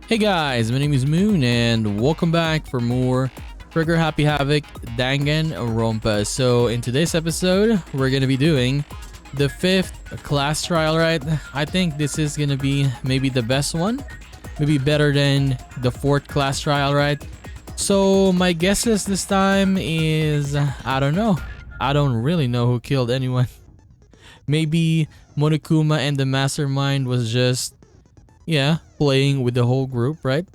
Hey guys, my name is Moon and welcome back for more Trigger Happy Havoc Danganronpa. So in today's episode, we're gonna be doing the 5th class trial, right? I think this is gonna be maybe the best one. Maybe better than the 4th class trial, right? So my guesses this time is, I don't know. I don't really know who killed anyone. Maybe Monokuma and the mastermind was just, yeah, playing with the whole group, right?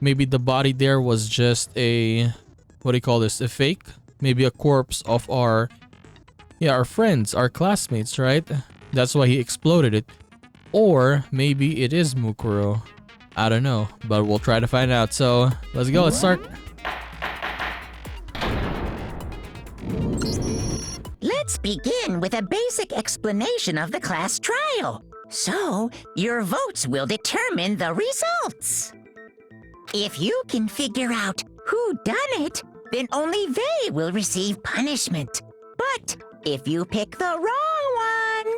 Maybe the body there was just a, what do you call this, a fake? Maybe a corpse of our friends, our classmates, right? That's why he exploded it. Or maybe it is Mukuro. I don't know, but we'll try to find out. So let's go, let's start. Let's begin with a basic explanation of the class trial. So, your votes will determine the results. If you can figure out who done it, then only they will receive punishment. But if you pick the wrong one,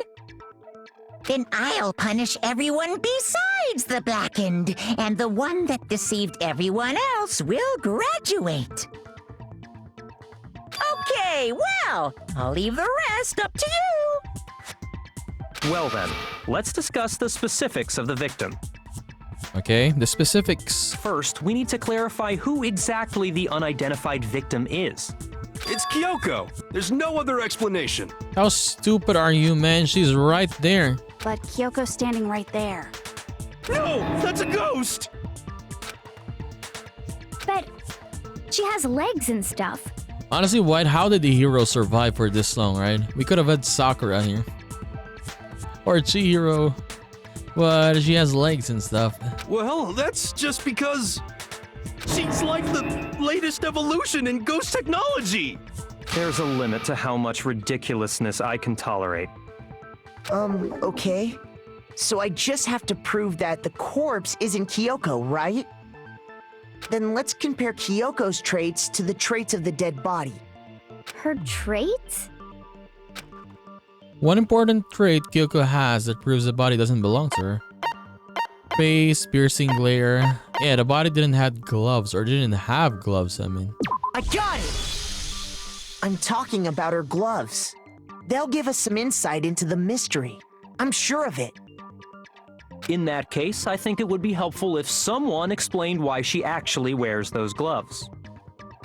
then I'll punish everyone besides the blackened, and the one that deceived everyone else will graduate. Okay, well, I'll leave the rest up to you. Well then, let's discuss the specifics of the victim. Okay, the specifics. First, we need to clarify who exactly the unidentified victim is. It's Kyoko. There's no other explanation. How stupid are you, man? She's right there. But Kyoko's standing right there. No, that's a ghost. But she has legs and stuff. Honestly, White, how did the hero survive for this long, right? We could have had Sakura here. Or Chihiro. But she has legs and stuff. Well, that's just because she's like the latest evolution in ghost technology. There's a limit to how much ridiculousness I can tolerate. Okay. So I just have to prove that the corpse isn't Kyoko, right? Then let's compare Kyoko's traits to the traits of the dead body. Her traits? One important trait Kyoko has that proves the body doesn't belong to her. Face, piercing glare. Yeah, the body didn't have gloves, or didn't have gloves, I mean. I got it! I'm talking about her gloves. They'll give us some insight into the mystery. I'm sure of it. In that case, I think it would be helpful if someone explained why she actually wears those gloves.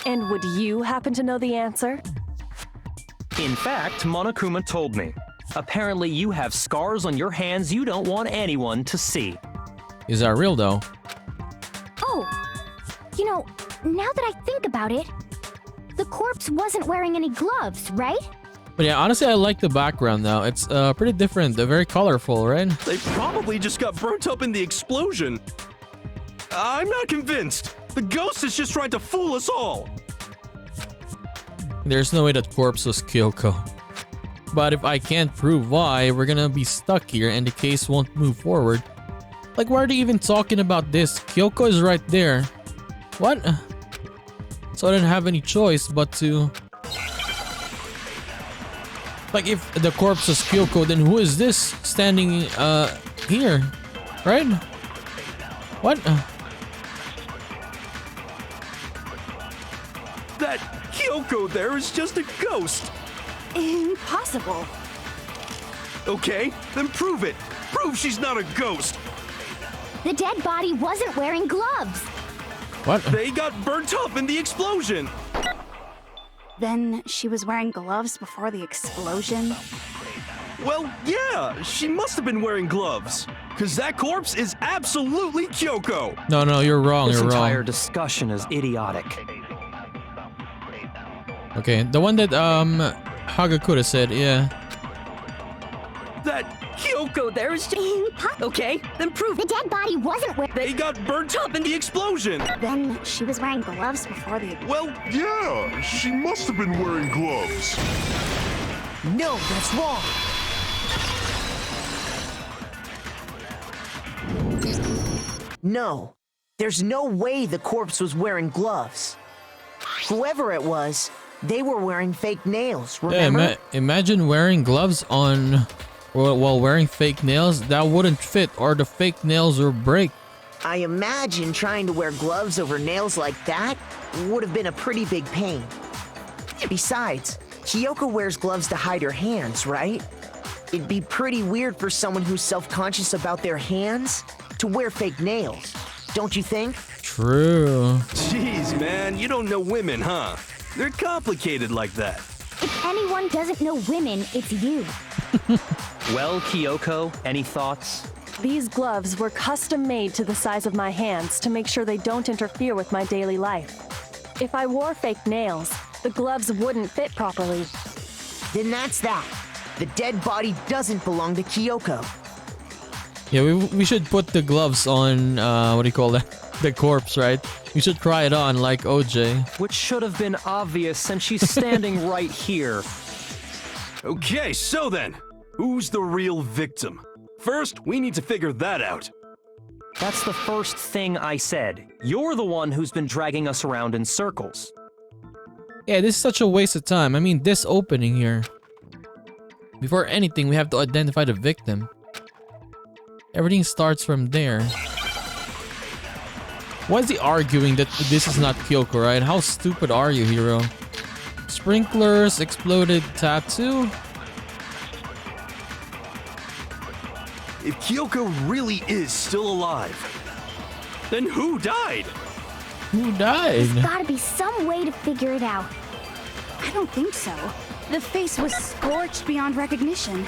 And would you happen to know the answer? In fact, Monokuma told me. Apparently you have scars on your hands you don't want anyone to see. Is that real though? Oh, you know, now that I think about it, the corpse wasn't wearing any gloves, right? But yeah, honestly, I like the background now. It's pretty different. They're very colorful, right? They probably just got burnt up in the explosion. I'm not convinced. The ghost is just trying to fool us all. There's no way that corpse was Kyoko. But if I can't prove why, we're gonna be stuck here and the case won't move forward. Like, why are they even talking about this? Kyoko is right there. What? So I didn't have any choice but to... Like, if the corpse is Kyoko, then who is this standing here? Right? What? That Kyoko there is just a ghost. Impossible. Okay, then prove it. Prove she's not a ghost. The dead body wasn't wearing gloves. What? They got burnt up in the explosion. Then she was wearing gloves before the explosion? Well, yeah, she must have been wearing gloves. Because that corpse is absolutely Kyoko. No, you're wrong, This you're entire wrong. discussion is idiotic. Okay, the one that, Hagakura said, yeah. That Kyoko there is just... Okay, then prove The dead body wasn't wearing... They got burnt up in the explosion. Then she was wearing gloves before the... Well, Yeah, she must have been wearing gloves. No, that's wrong. No, there's no way the corpse was wearing gloves. Whoever it was, they were wearing fake nails, Yeah, remember? imagine wearing gloves on while wearing fake nails. That wouldn't fit, or the fake nails will break. I imagine trying to wear gloves over nails like that would have been a pretty big pain. Besides, Kyoko wears gloves to hide her hands, right? It'd be pretty weird for someone who's self-conscious about their hands to wear fake nails, don't you think? True. Jeez, man, you don't know women, huh? They're complicated like that. If anyone doesn't know women, it's you. Well, Kyoko, any thoughts? These gloves were custom made to the size of my hands to make sure they don't interfere with my daily life. If I wore fake nails, the gloves wouldn't fit properly. Then that's that. The dead body doesn't belong to Kyoko. Yeah, we should put the gloves on, what do you call that? The corpse, right? We should try it on like OJ. Which should have been obvious since she's standing right here. Okay, so then, who's the real victim? First, we need to figure that out. That's the first thing I said. You're the one who's been dragging us around in circles. Yeah, this is such a waste of time. I mean, this opening here. Before anything, we have to identify the victim. Everything starts from there. Why is he arguing that this is not Kyoko, right? How stupid are you, hero? Sprinklers, exploded tattoo? If Kyoko really is still alive, then who died? Who died? There's gotta be some way to figure it out. I don't think so. The face was scorched beyond recognition.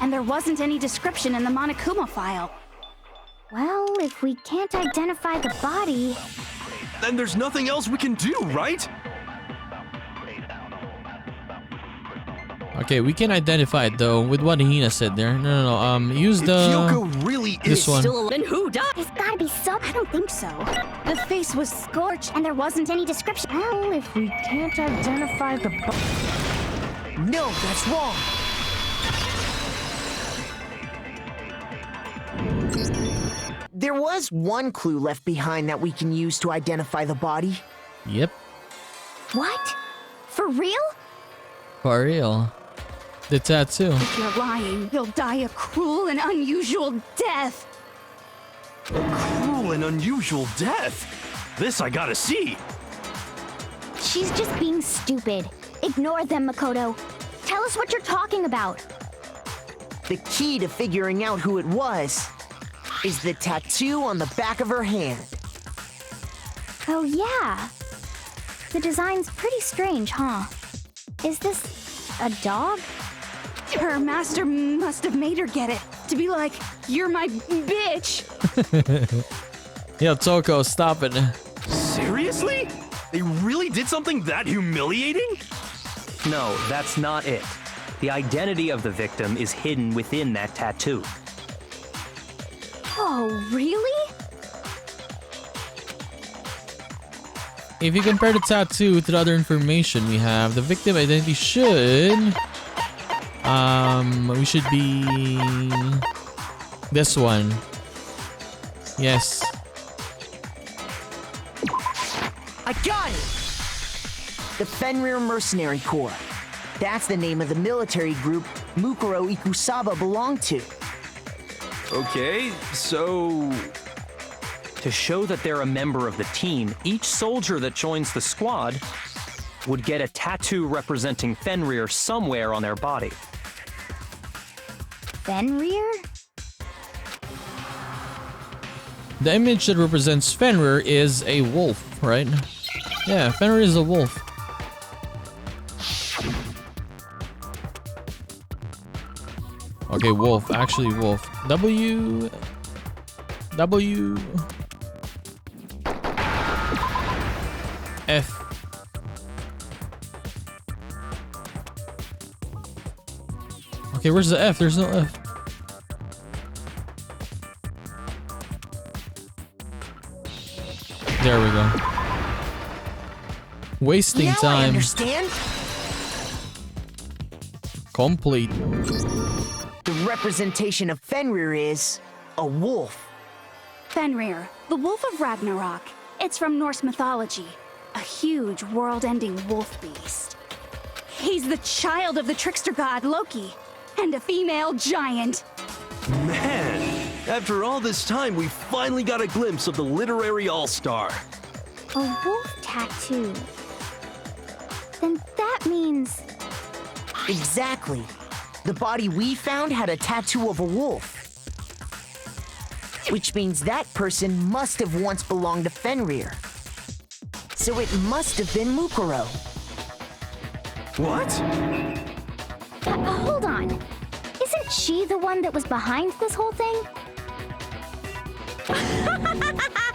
And there wasn't any description in the Monokuma file. Well, if we can't identify the body... Then there's nothing else we can do, right? Okay, we can identify it though with what Hina said there. No, use If the... Kyoko really this is one. Still alive. Then who died? There's gotta be some... I don't think so. The face was scorched And there wasn't any description. Well, if we can't identify the No, that's wrong. There was one clue left behind that we can use to identify the body. Yep, What? For real? for real. The tattoo. If you're lying, you'll die a cruel and unusual death. Cruel and unusual death. This I gotta see. She's just being stupid. Ignore them, Makoto. Tell us what you're talking about. The key to figuring out who it was is the tattoo on the back of her hand. Oh, yeah. The design's pretty strange, huh? Is this a dog? Her master must have made her get it. To be like, you're my bitch. Yo, Toko, stop it. Seriously? They really did something that humiliating? No, that's not it. The identity of the victim is hidden within that tattoo. Oh, really? If you compare the tattoo to the other information we have, the victim identity should... we should be... this one. Yes. I got it! The Fenrir Mercenary Corps. That's the name of the military group Mukuro Ikusaba belonged to. Okay, so... To show that they're a member of the team, each soldier that joins the squad would get a tattoo representing Fenrir somewhere on their body. Fenrir? The image that represents Fenrir is a wolf, right? Yeah, Fenrir is a wolf. Okay, wolf. Actually, wolf. W... F. Okay, where's the F? There's no F. There we go. Wasting Now I time. understand. Complete. The representation of Fenrir is a wolf. Fenrir, the Wolf of Ragnarok. It's from Norse mythology. A huge, world-ending wolf beast. He's the child of the trickster god Loki, and a female giant. Man, After all this time, we finally got a glimpse of the literary all-star. A wolf tattoo. Then that means... Exactly. The body we found had a tattoo of a wolf. Which means that person must have once belonged to Fenrir. So it must have been Mukuro. What? Hold on. Isn't she the one that was behind this whole thing?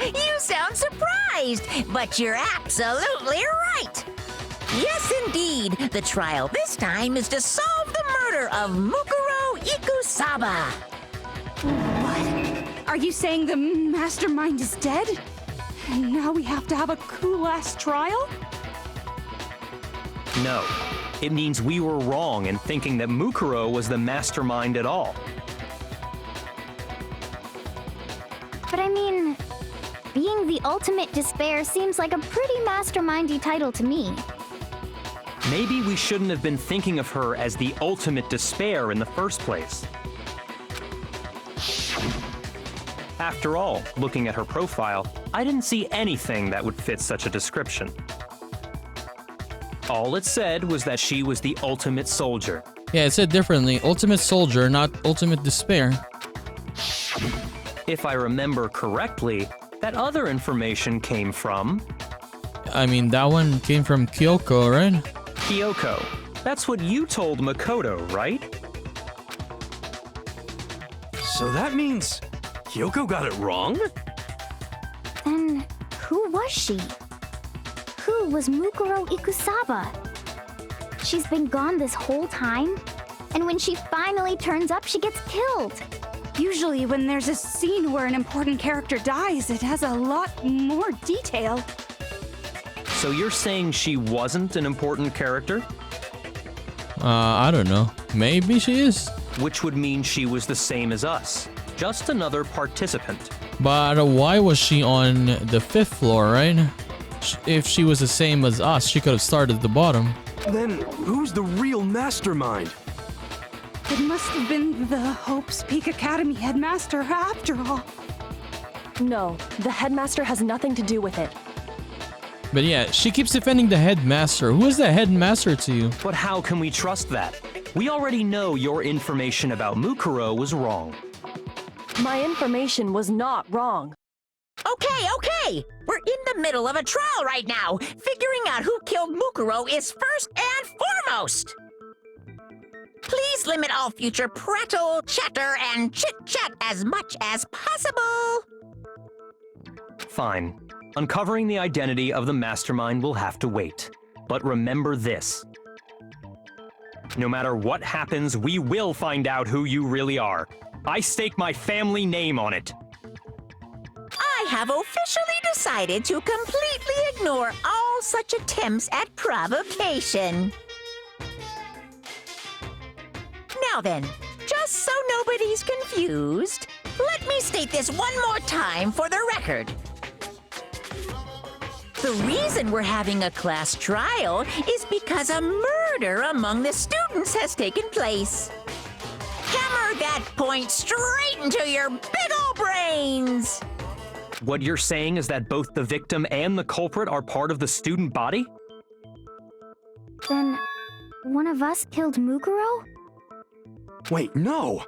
You sound surprised, but you're absolutely right. Yes, indeed. The trial this time is to solve the murder of Mukuro Ikusaba. What? Are you saying the mastermind is dead? And now we have to have a cool-ass trial? No. It means we were wrong in thinking that Mukuro was the mastermind at all. But I mean, being the ultimate despair seems like a pretty mastermindy title to me. Maybe we shouldn't have been thinking of her as the ultimate despair in the first place. After all, looking at her profile, I didn't see anything that would fit such a description. All it said was that she was the ultimate soldier. Yeah, it said differently. Ultimate soldier, not ultimate despair. If I remember correctly, that other information came from... I mean, that one came from Kyoko, right? Kyoko. That's what you told Makoto, right? So that means Kyoko got it wrong? Then who was she? Who was Mukuro Ikusaba? She's been gone this whole time, and when she finally turns up, she gets killed. Usually when there's a scene where an important character dies, it has a lot more detail. So you're saying she wasn't an important character? I don't know. Maybe she is. Which would mean she was the same as us. Just another participant. But why was she on the 5th floor, right? If she was the same as us, she could have started at the bottom. Then who's the real mastermind? It must have been the Hope's Peak Academy headmaster after all. No, the headmaster has nothing to do with it. But yeah, she keeps defending the headmaster. Who is the headmaster to you? But how can we trust that? We already know your information about Mukuro was wrong. My information was not wrong. Okay. We're in the middle of a trial right now. Figuring out who killed Mukuro is first and foremost. Please limit all future prattle, chatter, and chit-chat as much as possible. Fine. Uncovering the identity of the mastermind will have to wait. But remember this. No matter what happens, we will find out who you really are. I stake my family name on it. I have officially decided to completely ignore all such attempts at provocation. Now then, just so nobody's confused, let me state this one more time for the record. The reason we're having a class trial is because a murder among the students has taken place. Hammer that point straight into your big ol' brains! What you're saying is that both the victim and the culprit are part of the student body? Then one of us killed Mukuro? Wait, no!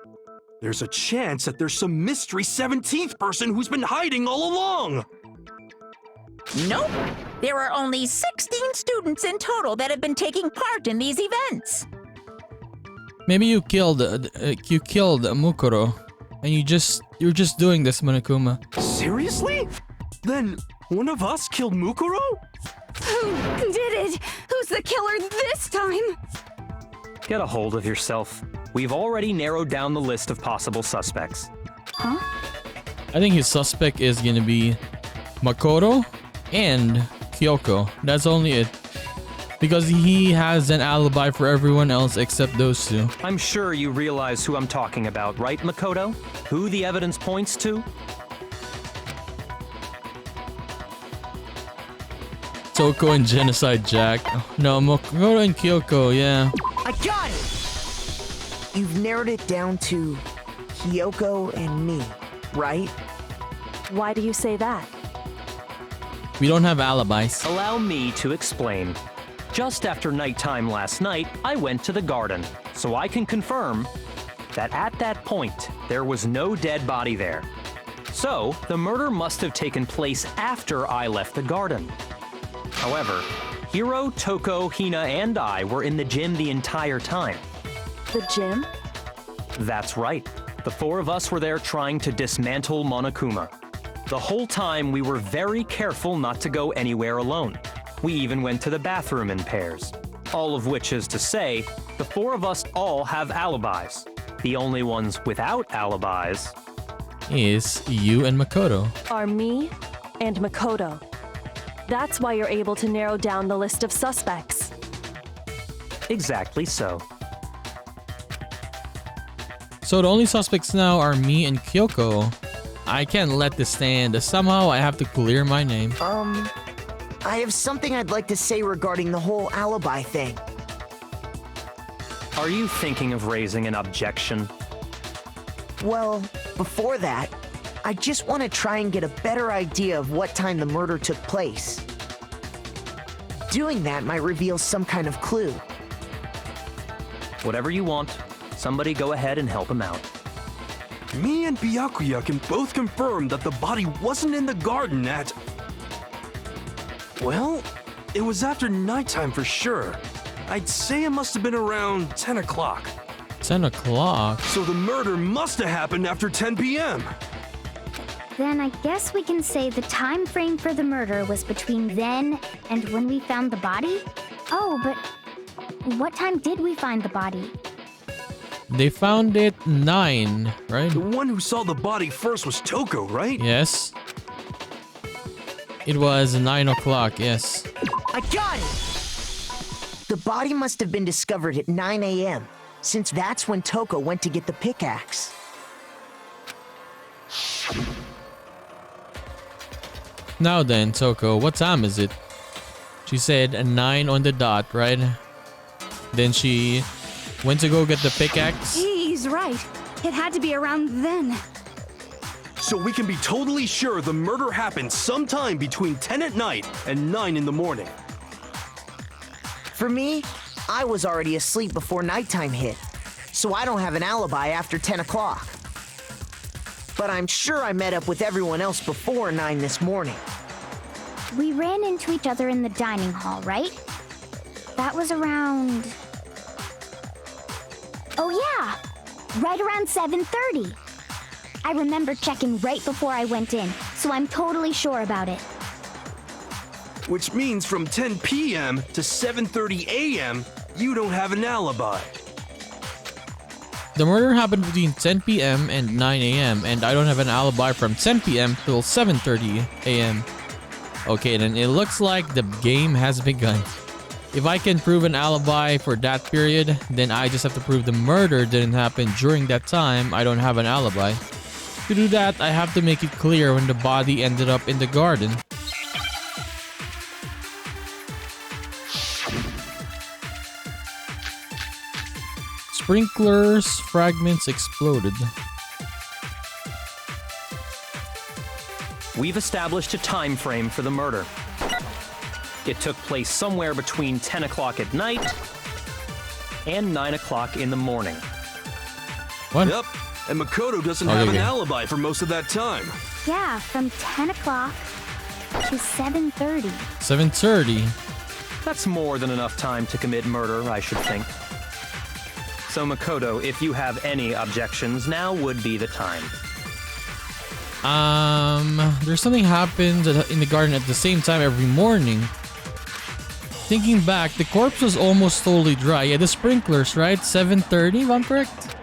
There's a chance that there's some mystery 17th person who's been hiding all along! Nope. There are only 16 students in total that have been taking part in these events. Maybe you killed Mukuro, and you're just doing this, Monokuma. Seriously? Then one of us killed Mukuro? Who did it? Who's the killer this time? Get a hold of yourself. We've already narrowed down the list of possible suspects. Huh? I think his suspect is gonna be Makoto and Kyoko. That's only it. Because he has an alibi for everyone else except those two. I'm sure you realize who I'm talking about, right, Makoto? Who the evidence points to? Toko and Genocide Jack. No, Makoto and Kyoko, yeah. I got it! You've narrowed it down to Kyoko and me. right? Why do you say that? We don't have alibis. Allow me to explain. Just after nighttime last night, I went to the garden, so I can confirm that at that point, there was no dead body there. So, the murder must have taken place after I left the garden. However, Hiro, Toko, Hina, and I were in the gym the entire time. The gym? That's right. The four of us were there trying to dismantle Monokuma. The whole time, we were very careful not to go anywhere alone. We even went to the bathroom in pairs. All of which is to say, the four of us all have alibis. The only ones without alibis Is you and Makoto. Are me and Makoto. That's why you're able to narrow down the list of suspects. exactly so. So the only suspects now are me and Kyoko. I can't let this stand. Somehow I have to clear my name. I have something I'd like to say regarding the whole alibi thing. Are you thinking of raising an objection? Well, before that, I just want to try and get a better idea of what time the murder took place. Doing that might reveal some kind of clue. Whatever you want. Somebody go ahead and help him out. Me and Byakuya can both confirm that the body wasn't in the garden at... Well, it was after nighttime for sure. I'd say it must have been around 10 o'clock. 10 o'clock? So the murder must have happened after 10 p.m. Then I guess we can say the time frame for the murder was between then and when we found the body? Oh, but what time did we find the body? They found it 9, right? The one who saw the body first was Toko, right? Yes. It was 9 o'clock, yes. I got it! The body must have been discovered at 9 a.m., since that's when Toko went to get the pickaxe. Now then, Toko, what time is it? She said 9 on the dot, right? Then she went to go get the pickaxe. He's right. It had to be around then. So we can be totally sure the murder happened sometime between 10 at night and 9 in the morning. For me, I was already asleep before nighttime hit, so I don't have an alibi after 10 o'clock. But I'm sure I met up with everyone else before 9 this morning. We ran into each other in the dining hall, right? That was around... Oh yeah! Right around 7:30. I remember checking right before I went in, so I'm totally sure about it. Which means from 10 p.m. to 7:30 a.m., you don't have an alibi. The murder happened between 10 p.m. and 9 a.m. and I don't have an alibi from 10 p.m. till 7:30 a.m. Okay, then it looks like the game has begun. If I can prove an alibi for that period, then I just have to prove the murder didn't happen during that time I don't have an alibi. To do that, I have to make it clear when the body ended up in the garden. Sprinklers fragments exploded. We've established a time frame for the murder. It took place somewhere between 10 o'clock at night and 9 o'clock in the morning. What? Yep, and Makoto doesn't have an okay. alibi for most of that time. Yeah, from 10 o'clock to 7:30. 7:30. That's more than enough time to commit murder, I should think. So Makoto, if you have any objections, now would be the time. There's something happens in the garden at the same time every morning. Thinking back, the corpse was almost totally dry. Yeah, the sprinklers, right? 7:30, if I'm correct?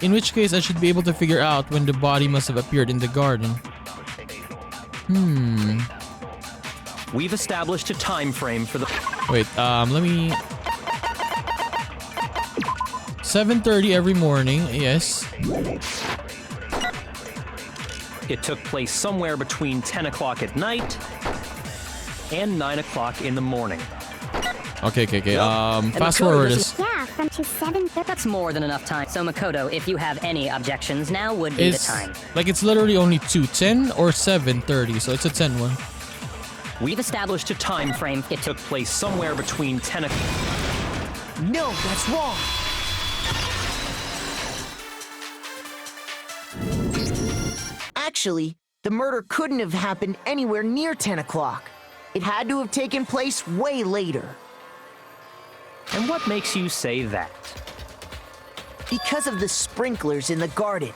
In which case, I should be able to figure out when the body must have appeared in the garden. We've established a time frame for the... Wait, let me... 7:30 every morning, yes. It took place somewhere between 10 o'clock at night and 9 o'clock in the morning. Okay. And Fast Makoto forward doesn't- this. Yeah, from to 7:30. That's more than enough time. So Makoto, if you have any objections, now would be the time. Like it's literally only 2:10 or 7:30, so it's a 10 one. We've established a time frame. It took place somewhere between 10 o'clock. No, that's wrong. Actually, the murder couldn't have happened anywhere near 10 o'clock. It had to have taken place way later. And what makes you say that? Because of the sprinklers in the garden.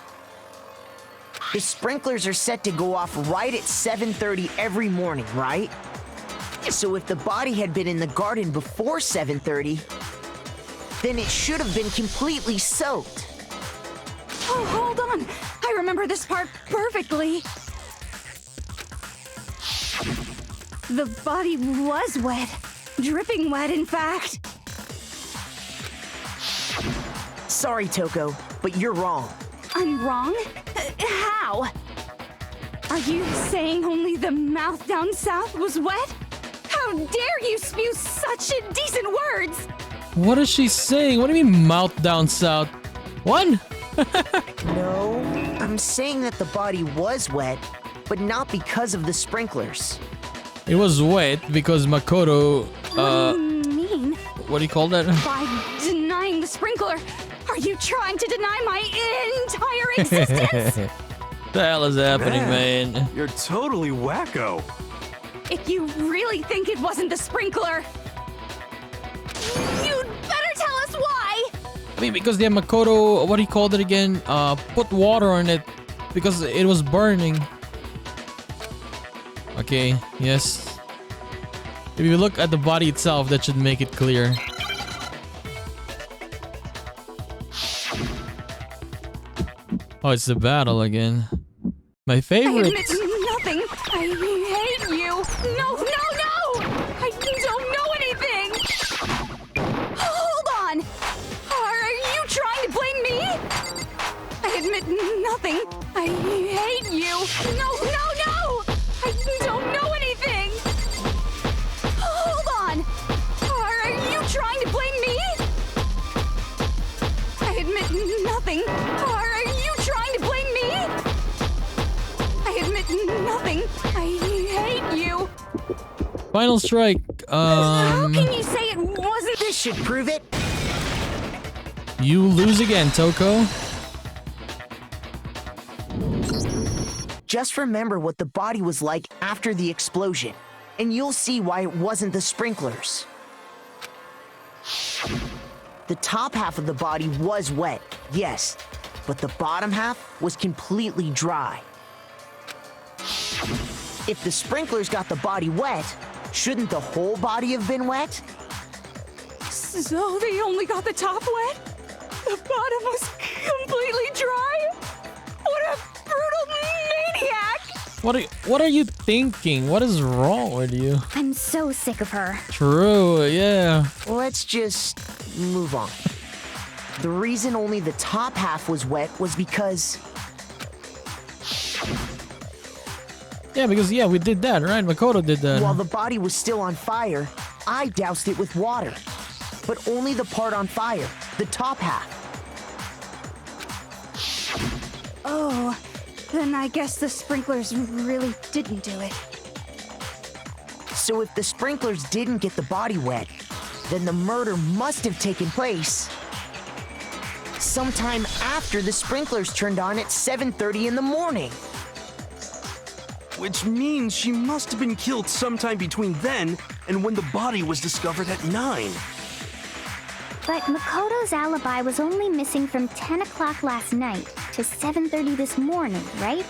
The sprinklers are set to go off right at 7:30 every morning, right? So if the body had been in the garden before 7:30, then it should have been completely soaked. Oh, hold on. I remember this part perfectly. The body was wet. Dripping wet, in fact. Sorry, Toko, but you're wrong. I'm wrong? How? Are you saying only the mouth down south was wet? How dare you spew such indecent words? What is she saying? What do you mean mouth down south? What? No, I'm saying that the body was wet, but not because of the sprinklers. It was wet because Makoto, What do you mean? what do you call that? By denying the sprinkler, are you trying to deny my entire existence? The hell is happening, man? You're totally wacko. If you really think it wasn't the sprinkler, you'd better tell us why! I mean, because the Makoto, what do you call it again? Put water on it because it was burning. Okay, yes. If you look at the body itself, that should make it clear. Oh, it's the battle again. My I favorite. admit nothing. I hate you. No, no, no! I don't know anything. Hold on. Are you trying to blame me? I admit nothing. I hate you. No, no, no! I don't know anything. Hold on. Are you trying to blame me? I admit nothing. Are you trying to blame me? I admit nothing. I hate you. Final strike. How can you say it wasn't This should prove it. You lose again, Toko. Just remember what the body was like after the explosion, and you'll see why it wasn't the sprinklers. The top half of the body was wet, yes, but the bottom half was completely dry. If the sprinklers got the body wet, shouldn't the whole body have been wet? So they only got the top wet? The bottom was completely dry? What a brutal maniac! What are you thinking? What is wrong with you? I'm so sick of her. True, yeah. Let's just move on. The reason only the top half was wet was because we did that, right? Makoto did that. while the body was still on fire, I doused it with water. But only the part on fire, the top half. Oh, then I guess the sprinklers really didn't do it. So if the sprinklers didn't get the body wet, then the murder must have taken place sometime after the sprinklers turned on at 7:30 in the morning. Which means she must have been killed sometime between then and when the body was discovered at 9. But Makoto's alibi was only missing from 10 o'clock last night to 7:30 this morning, right?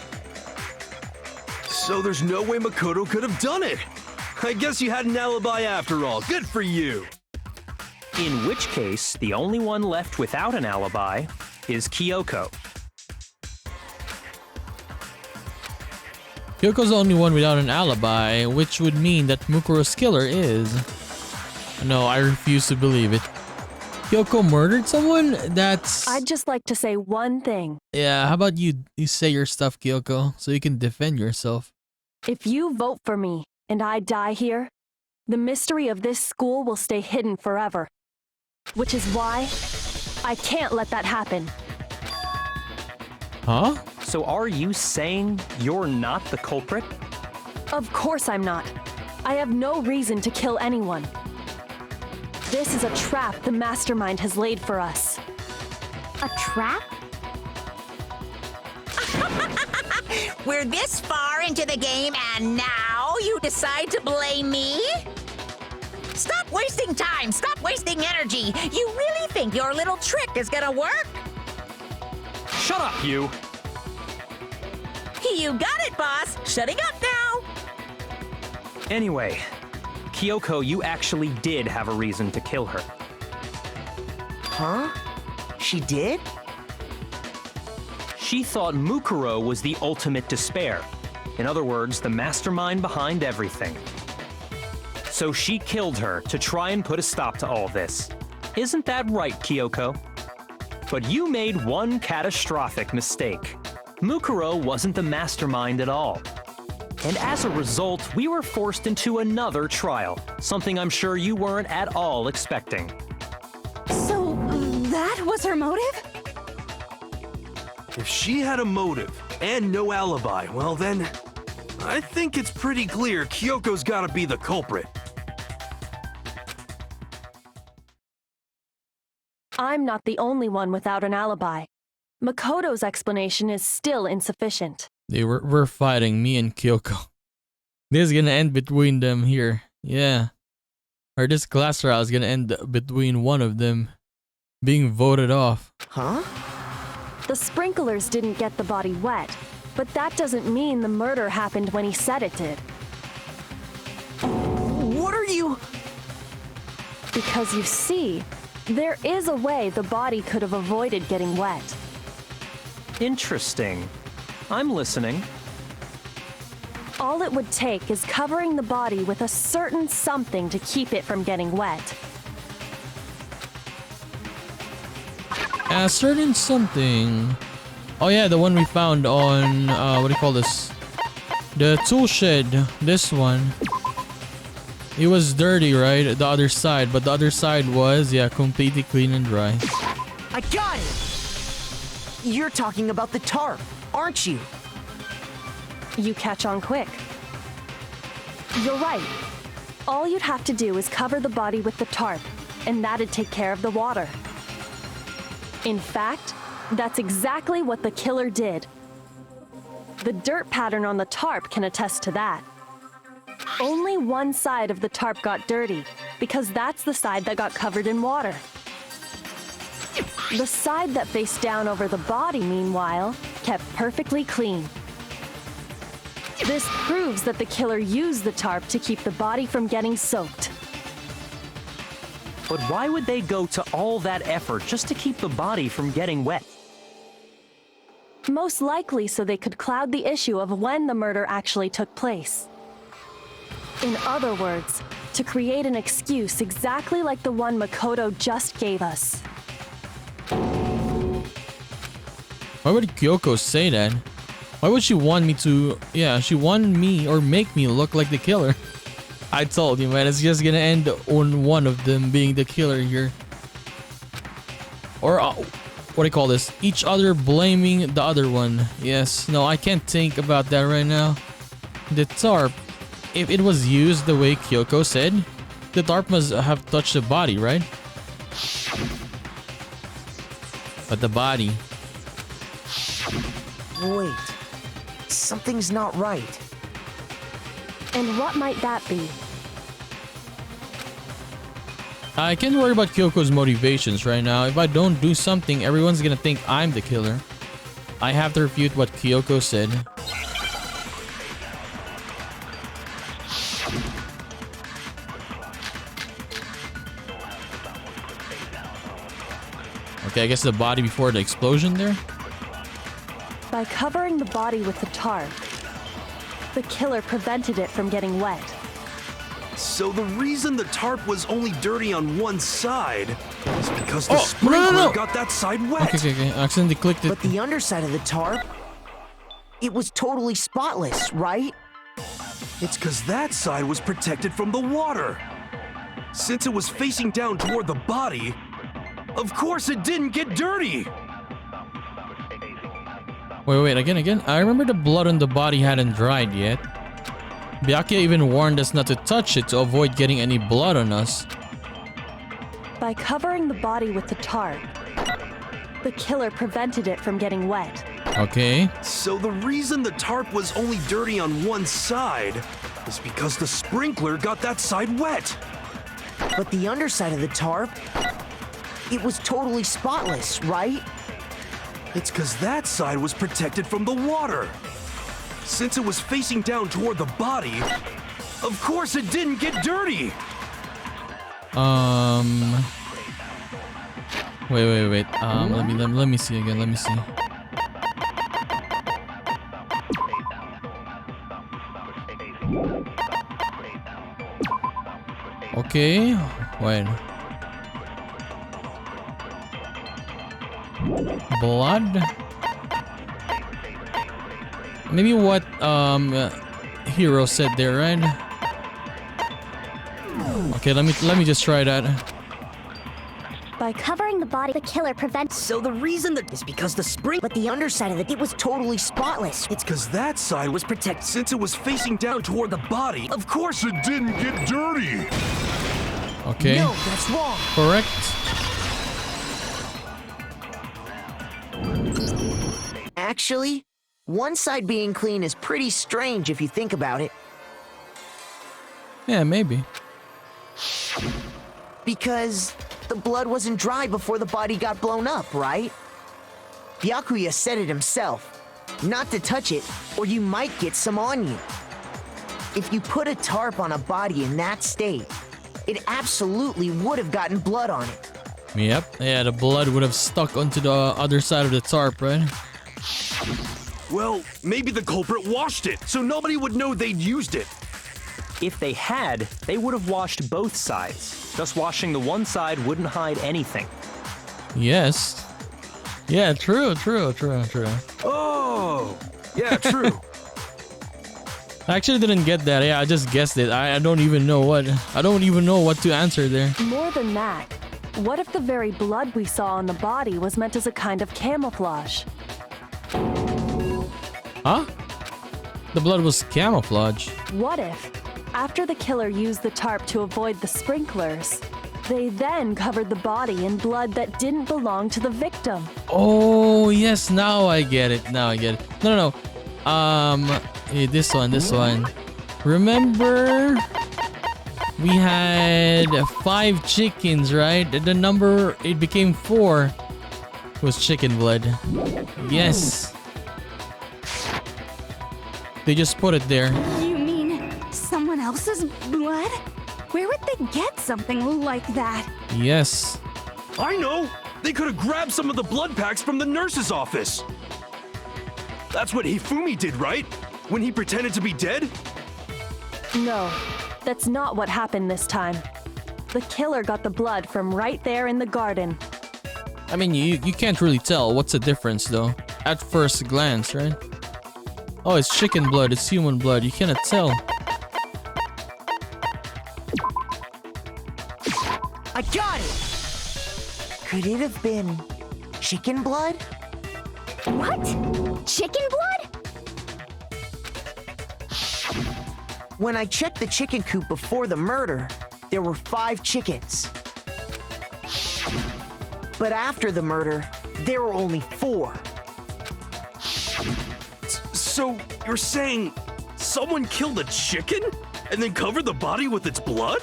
So there's no way Makoto could have done it. I guess you had an alibi after all. Good for you. In which case, the only one left without an alibi is Kyoko. Kyoko's the only one without an alibi, which would mean that Mukuro's killer is... No, I refuse to believe it. Kyoko murdered someone? That's... I'd just like to say one thing. Yeah, how about you say your stuff, Kyoko, so you can defend yourself. If you vote for me and I die here, the mystery of this school will stay hidden forever. Which is why I can't let that happen. Huh? So are you saying you're not the culprit? Of course I'm not. I have no reason to kill anyone. This is a trap the mastermind has laid for us. A trap? We're this far into the game and now you decide to blame me? Stop wasting time! Stop wasting energy! You really think your little trick is gonna work? Shut up, you! You got it, boss! Shutting up now! Anyway, Kyoko, you actually did have a reason to kill her. Huh? She did? She thought Mukuro was the ultimate despair. In other words, the mastermind behind everything. So she killed her to try and put a stop to all this. Isn't that right, Kyoko? But you made one catastrophic mistake. Mukuro wasn't the mastermind at all. And as a result, we were forced into another trial, something I'm sure you weren't at all expecting. So, that was her motive? If she had a motive and no alibi, well then, I think it's pretty clear Kyoko's gotta be the culprit. I'm not the only one without an alibi. Makoto's explanation is still insufficient. We're fighting, me and Kyoko. This is gonna end between them here. Yeah. Or this class trial is gonna end between one of them being voted off. Huh? The sprinklers didn't get the body wet, but that doesn't mean the murder happened when he said it did. What are you... Because you see, there is a way the body could have avoided getting wet. Interesting. I'm listening. All it would take is covering the body with a certain something to keep it from getting wet. A certain something. Oh yeah, the one we found on, what do you call this? The tool shed. This one. It was dirty, right? The other side. But the other side was, yeah, completely clean and dry. I got it! You're talking about the tarp, aren't you? You catch on quick. You're right. All you'd have to do is cover the body with the tarp, and that'd take care of the water. In fact, that's exactly what the killer did. The dirt pattern on the tarp can attest to that. Only one side of the tarp got dirty, because that's the side that got covered in water. The side that faced down over the body, meanwhile, kept perfectly clean. This proves that the killer used the tarp to keep the body from getting soaked. But why would they go to all that effort just to keep the body from getting wet? Most likely so they could cloud the issue of when the murder actually took place. In other words, to create an excuse exactly like the one Makoto just gave us. Why would Kyoko say that? Why would she want me to... Yeah, she wanted me or make me look like the killer. I told you, man, it's just gonna end on one of them being the killer here. Or, what do you call this? Each other blaming the other one. Yes, no, I can't think about that right now. The tarp, if it was used the way Kyoko said, the tarp must have touched the body, right? But the body... Wait, something's not right. And what might that be? I can't worry about Kyoko's motivations right now. If I don't do something, everyone's gonna think I'm the killer. I have to refute what Kyoko said. Okay, I guess the body before the explosion there? By covering the body with the tarp, the killer prevented it from getting wet. So the reason the tarp was only dirty on one side is because the Oh, sprinkler no. got that side wet. Okay. I accidentally clicked it. But the underside of the tarp, it was totally spotless, right? It's because that side was protected from the water. Since it was facing down toward the body, Of course it didn't get dirty! Wait, again. I remember the blood on the body hadn't dried yet. Byakuya even warned us not to touch it to avoid getting any blood on us. By covering the body with the tarp, the killer prevented it from getting wet. Okay. So the reason the tarp was only dirty on one side is because the sprinkler got that side wet. But the underside of the tarp, it was totally spotless, right? It's because that side was protected from the water. Since it was facing down toward the body, of course it didn't get dirty. Wait. Let me see again. Let me see. Okay. Wait. Blood. Maybe what Hero said there, right? Okay, let me just try that. By covering the body, the killer prevents. So the reason that is because the spring, but the underside of it was totally spotless. It's because that side was protected since it was facing down toward the body. Of course it didn't get dirty. Okay. No, that's wrong. Correct. Actually, one side being clean is pretty strange if you think about it. Yeah, maybe. Because the blood wasn't dry before the body got blown up, right? Byakuya said it himself. Not to touch it, or you might get some on you. If you put a tarp on a body in that state, it absolutely would have gotten blood on it. Yep. Yeah, the blood would have stuck onto the other side of the tarp, right? Well, maybe the culprit washed it, so nobody would know they'd used it. If they had, they would have washed both sides. Just washing the one side wouldn't hide anything. Yes. Yeah, true. Oh, yeah, true. I actually didn't get that. Yeah, I just guessed it. I don't even know what to answer there. More than that, what if the very blood we saw on the body was meant as a kind of camouflage? Huh? The blood was camouflage. What if, after the killer used the tarp to avoid the sprinklers, they then covered the body in blood that didn't belong to the victim? Oh, yes, now I get it. No. Hey, this one. Remember we had 5 chickens, right? The number, it became 4 was chicken blood. Yes. They just put it there. You mean someone else's blood? Where would they get something like that? Yes. I know! They could have grabbed some of the blood packs from the nurse's office. That's what Hifumi did, right? When he pretended to be dead? No, that's not what happened this time. The killer got the blood from right there in the garden. I mean, you can't really tell what's the difference though, at first glance, right? Oh, it's chicken blood, it's human blood, you cannot tell. I got it! Could it have been chicken blood? What? Chicken blood? When I checked the chicken coop before the murder, there were 5 chickens. But after the murder, there were only 4. So you're saying someone killed a chicken and then covered the body with its blood?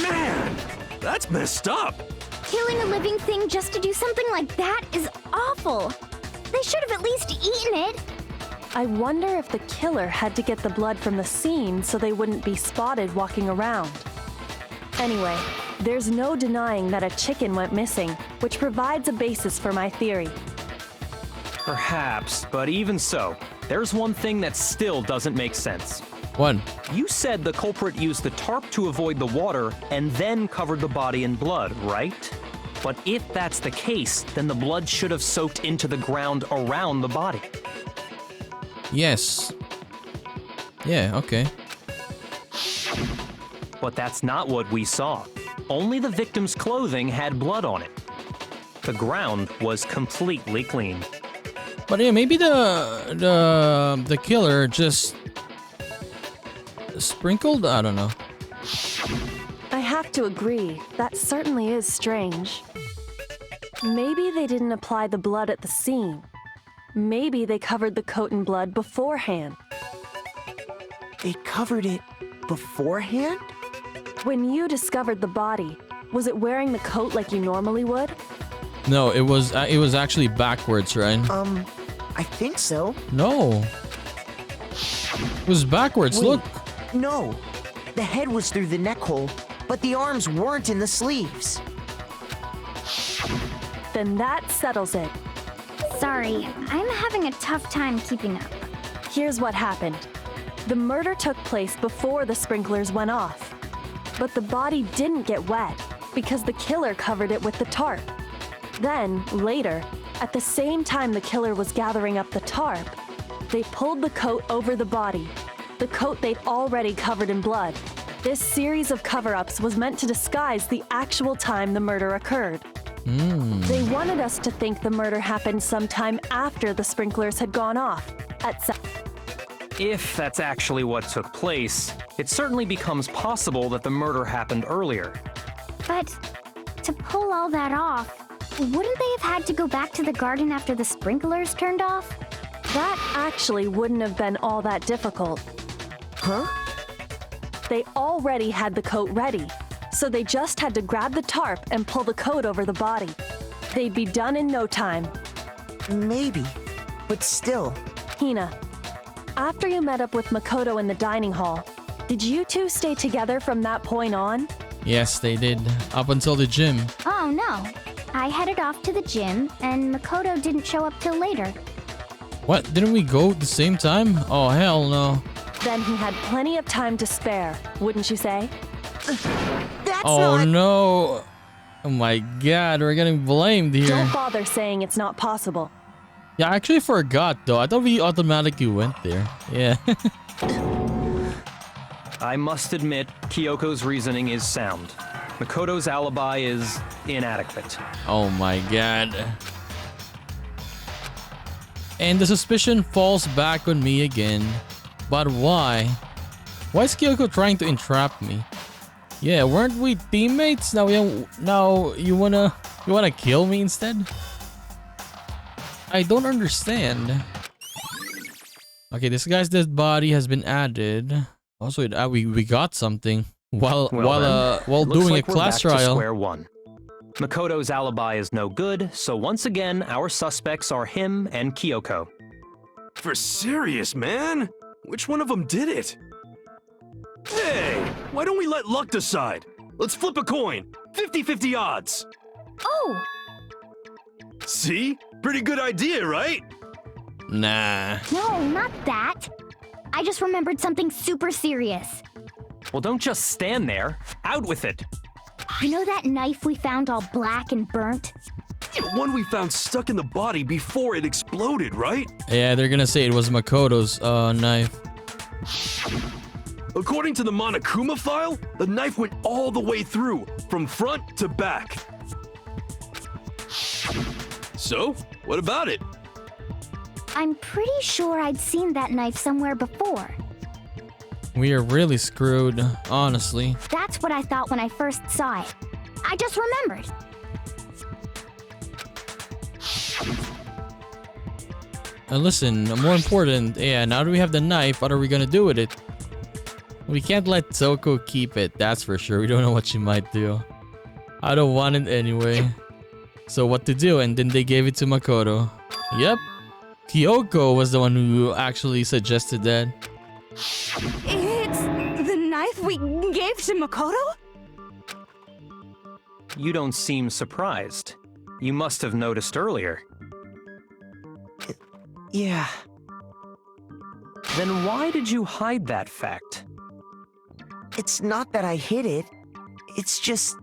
Man, that's messed up. Killing a living thing just to do something like that is awful. They should have at least eaten it. I wonder if the killer had to get the blood from the scene so they wouldn't be spotted walking around. Anyway, there's no denying that a chicken went missing, which provides a basis for my theory. Perhaps, but even so, there's one thing that still doesn't make sense. One. You said the culprit used the tarp to avoid the water and then covered the body in blood, right? But if that's the case, then the blood should have soaked into the ground around the body. Yes. Yeah, okay. But that's not what we saw. Only the victim's clothing had blood on it. The ground was completely clean. But yeah, maybe the killer just sprinkled. I don't know. I have to agree, that certainly is strange. Maybe they didn't apply the blood at the scene. Maybe they covered the coat in blood beforehand. They covered it beforehand? When you discovered the body, was it wearing the coat like you normally would? No, it was actually backwards, right? I think so. No. It was backwards. Wait, Look. No. The head was through the neck hole, but the arms weren't in the sleeves. Then that settles it. Sorry, I'm having a tough time keeping up. Here's what happened. The murder took place before the sprinklers went off. But the body didn't get wet because the killer covered it with the tarp. Then, later, at the same time the killer was gathering up the tarp, they pulled the coat over the body, the coat they'd already covered in blood. This series of cover-ups was meant to disguise the actual time the murder occurred. They wanted us to think the murder happened sometime after the sprinklers had gone off. If that's actually what took place, it certainly becomes possible that the murder happened earlier. But to pull all that off, wouldn't they have had to go back to the garden after the sprinklers turned off? That actually wouldn't have been all that difficult. Huh? They already had the coat ready, so they just had to grab the tarp and pull the coat over the body. They'd be done in no time. Maybe, but still. Hina, after you met up with Makoto in the dining hall, did you two stay together from that point on? Yes, they did. Up until the gym. Oh no. I headed off to the gym, and Makoto didn't show up till later. What? Didn't we go at the same time? Oh, hell no. Then he had plenty of time to spare, wouldn't you say? That's Oh not... no. Oh my god, we're getting blamed here. Don't bother saying it's not possible. Yeah, I actually forgot though. I thought we automatically went there. Yeah. I must admit, Kyoko's reasoning is sound. Makoto's alibi is inadequate. Oh my god. And the suspicion falls back on me again. But why? Why is Kyoko trying to entrap me? Yeah, weren't we teammates? Now you wanna kill me instead? I don't understand. Okay, this guy's dead body has been added. Also, we got something while doing a class trial. Square one. Makoto's alibi is no good, so once again, our suspects are him and Kyoko. For serious, man? Which one of them did it? Hey, why don't we let luck decide? Let's flip a coin. 50-50 odds. Oh! See? Pretty good idea, right? Nah. No, not that. I just remembered something super serious. Well, don't just stand there. Out with it. You know that knife we found all black and burnt? The one we found stuck in the body before it exploded, right? Yeah, they're gonna say it was Makoto's knife. According to the Monokuma file, the knife went all the way through, from front to back. So, what about it? I'm pretty sure I'd seen that knife somewhere before. We are really screwed, honestly. That's what I thought when I first saw it. I just remembered. And listen, more important, yeah, now that we have the knife, what are we gonna do with it? We can't let Toko keep it, that's for sure. We don't know what she might do. I don't want it anyway. So what to do? And then they gave it to Makoto. Yep. Kyoko was the one who actually suggested that. It's the knife we gave to Makoto? You don't seem surprised. You must have noticed earlier. Yeah. Then why did you hide that fact? It's not that I hid it. It's just...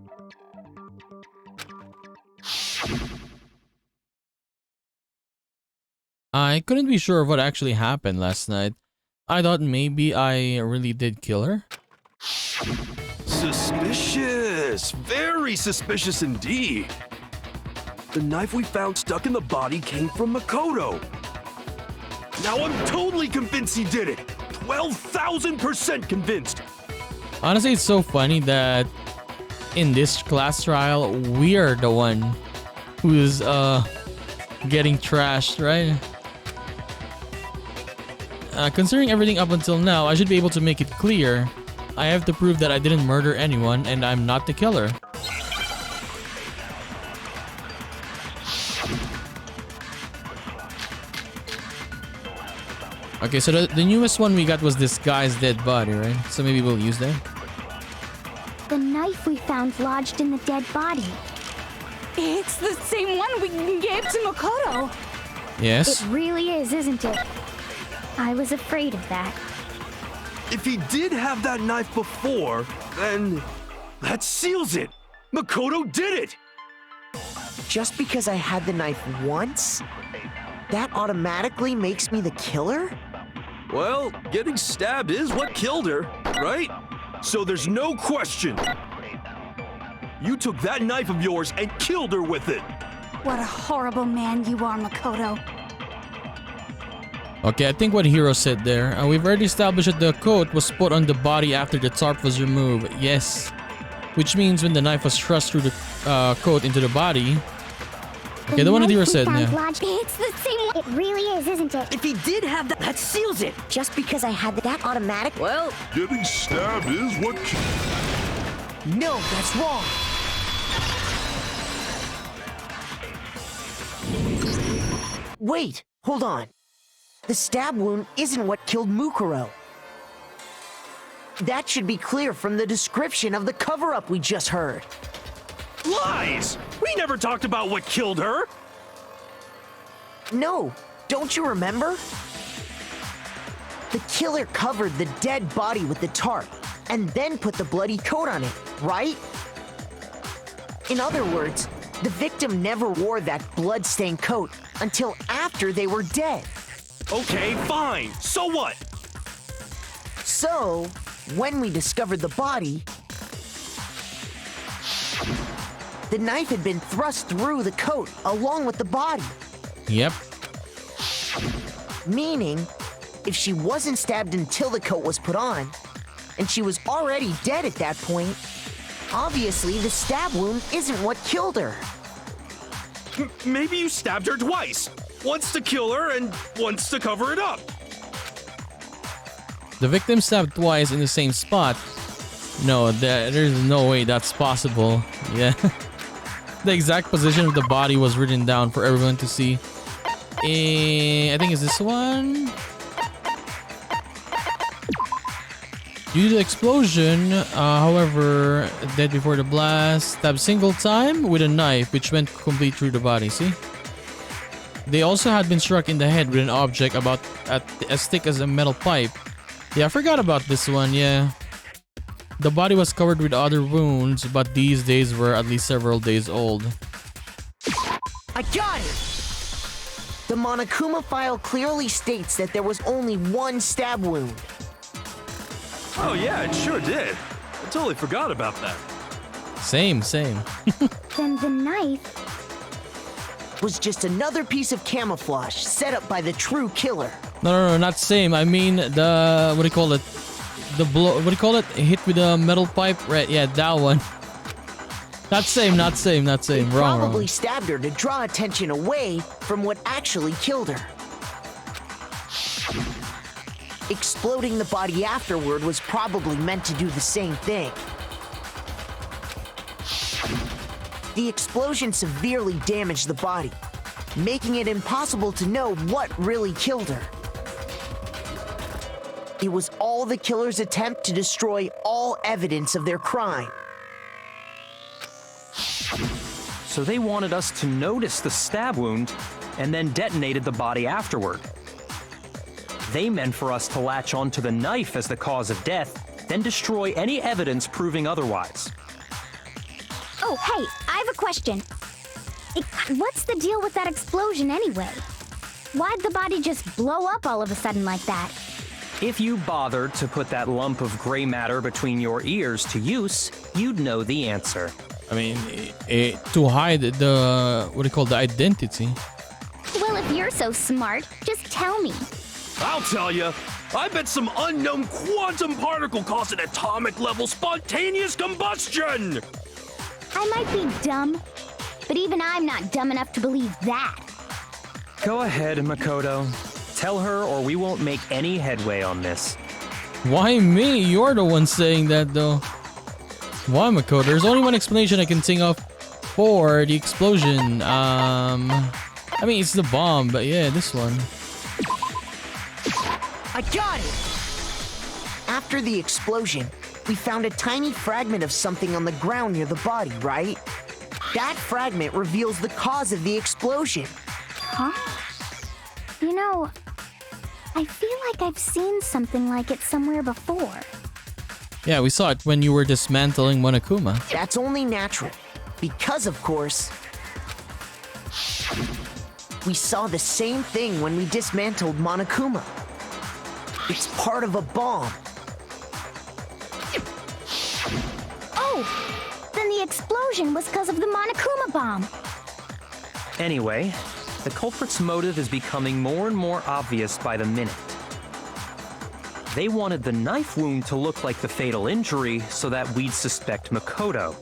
I couldn't be sure of what actually happened last night. I thought maybe I really did kill her. Suspicious! Very suspicious indeed. The knife we found stuck in the body came from Makoto. Now I'm totally convinced he did it. 12,000% convinced. Honestly, it's so funny that in this class trial, we are the one who's getting trashed, right? Considering everything up until now, I should be able to make it clear. I have to prove that I didn't murder anyone and I'm not the killer. Okay, so the newest one we got was this guy's dead body, right? So maybe we'll use that. The knife we found lodged in the dead body. It's the same one we gave to Makoto. Yes. It really is, isn't it? I was afraid of that. If he did have that knife before, then that seals it. Makoto did it. Just because I had the knife once, that automatically makes me the killer? Well, getting stabbed is what killed her, right? So there's no question. You took that knife of yours and killed her with it. What a horrible man you are, Makoto. Okay, I think what Hiro said there. We've already established that the coat was put on the body after the tarp was removed. Yes. Which means when the knife was thrust through the coat into the body. Okay, the one that Hiro said, yeah. It's the same one. It really is, isn't it? If he did have that seals it. Just because I had that automatic. Well, Getting stabbed is what No, that's wrong. Wait, hold on. The stab wound isn't what killed Mukuro. That should be clear from the description of the cover-up we just heard. Lies! We never talked about what killed her. No, don't you remember? The killer covered the dead body with the tarp and then put the bloody coat on it, right? In other words, the victim never wore that blood-stained coat until after they were dead. Okay, fine. So what? So, when we discovered the body, the knife had been thrust through the coat along with the body. Yep. Meaning, if she wasn't stabbed until the coat was put on, and she was already dead at that point, obviously the stab wound isn't what killed her. Maybe you stabbed her twice. Once to kill her and once to cover it up. The victim stabbed twice in the same spot. No, there's no way that's possible. Yeah. The exact position of the body was written down for everyone to see. I think it's this one. Due to the explosion, however, dead before the blast, stabbed single time with a knife which went complete through the body, see? They also had been struck in the head with an object about as thick as a metal pipe. Yeah, I forgot about this one, yeah. The body was covered with other wounds, but these days were at least several days old. I got it! The Monokuma file clearly states that there was only one stab wound. Oh yeah, it sure did. I totally forgot about that. Same. Then the knife Was just another piece of camouflage set up by the true killer. No, not same. I mean the, what do you call it? The blow, what do you call it? Hit with a metal pipe? Right, yeah, that one. Not same. Wrong. Probably stabbed her to draw attention away from what actually killed her. Exploding the body afterward was probably meant to do the same thing. The explosion severely damaged the body, making it impossible to know what really killed her. It was all the killer's attempt to destroy all evidence of their crime. So they wanted us to notice the stab wound and then detonated the body afterward. They meant for us to latch onto the knife as the cause of death, then destroy any evidence proving otherwise. Oh, hey, I have a question. What's the deal with that explosion anyway? Why'd the body just blow up all of a sudden like that? If you bothered to put that lump of gray matter between your ears to use, you'd know the answer. I mean, to hide the, what do you call, the identity. Well, if you're so smart, just tell me. I'll tell you. I bet some unknown quantum particle caused an atomic level spontaneous combustion! I might be dumb, but even I'm not dumb enough to believe that. Go ahead, Makoto. Tell her or we won't make any headway on this. Why me? You're the one saying that though. Why, Makoto? There's only one explanation I can think of for the explosion. I mean, it's the bomb, but yeah, this one. I got it! After the explosion, we found a tiny fragment of something on the ground near the body, right? That fragment reveals the cause of the explosion. Huh? You know, I feel like I've seen something like it somewhere before. Yeah, we saw it when you were dismantling Monokuma. That's only natural, because of course, we saw the same thing when we dismantled Monokuma. It's part of a bomb. Oh! Then the explosion was because of the Monokuma bomb. Anyway, the culprit's motive is becoming more and more obvious by the minute. They wanted the knife wound to look like the fatal injury so that we'd suspect Makoto.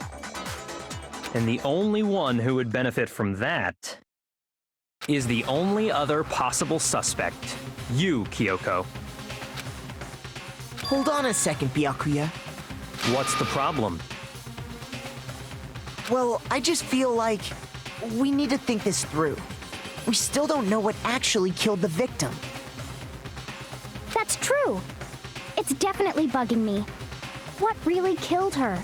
And the only one who would benefit from that is the only other possible suspect, you, Kyoko. Hold on a second, Byakuya. What's the problem? Well, I just feel like we need to think this through. We still don't know what actually killed the victim. That's true. It's definitely bugging me. What really killed her?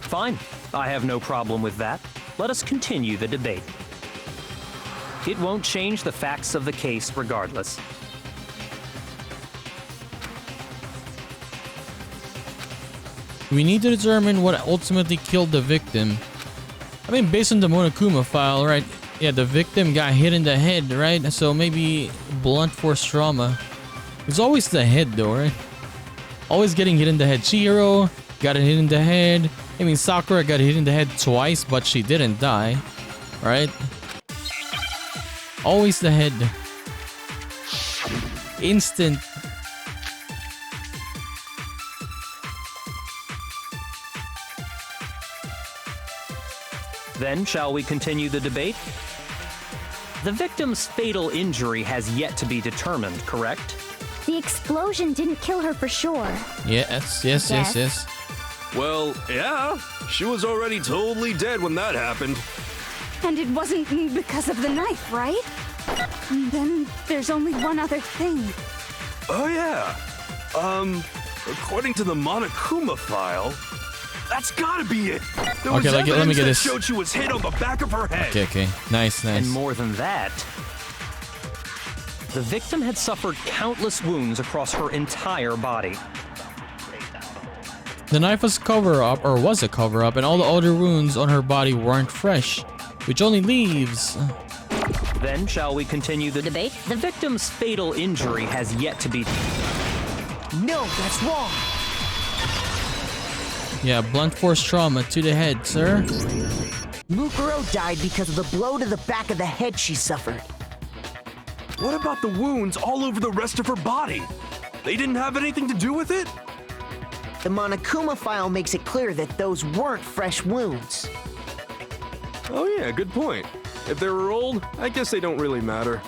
Fine, I have no problem with that. Let us continue the debate. It won't change the facts of the case regardless. We need to determine what ultimately killed the victim. I mean, based on the Monokuma file, right? Yeah, the victim got hit in the head, right? So maybe blunt force trauma. It's always the head though, right? Always getting hit in the head. Chihiro got hit in the head. I mean, Sakura got hit in the head twice, but she didn't die, right? Always the head. Instant. Then, shall we continue the debate? The victim's fatal injury has yet to be determined, correct? The explosion didn't kill her for sure. Yes. Well, yeah. She was already totally dead when that happened. And it wasn't because of the knife, right? And then there's only one other thing. Oh, yeah. According to the Monokuma file, that's gotta be it. There was Okay, let me get that this. showed she was hit on the back of her head. Okay. Nice. And more than that, the victim had suffered countless wounds across her entire body. The knife was a cover-up, and all the other wounds on her body weren't fresh, which only leaves... Then, shall we continue the debate? The victim's fatal injury has yet to be... No, that's wrong. Yeah, blunt force trauma to the head, sir. Mukuro died because of the blow to the back of the head she suffered. What about the wounds all over the rest of her body? They didn't have anything to do with it? The Monokuma file makes it clear that those weren't fresh wounds. Oh yeah, good point. If they were old, I guess they don't really matter.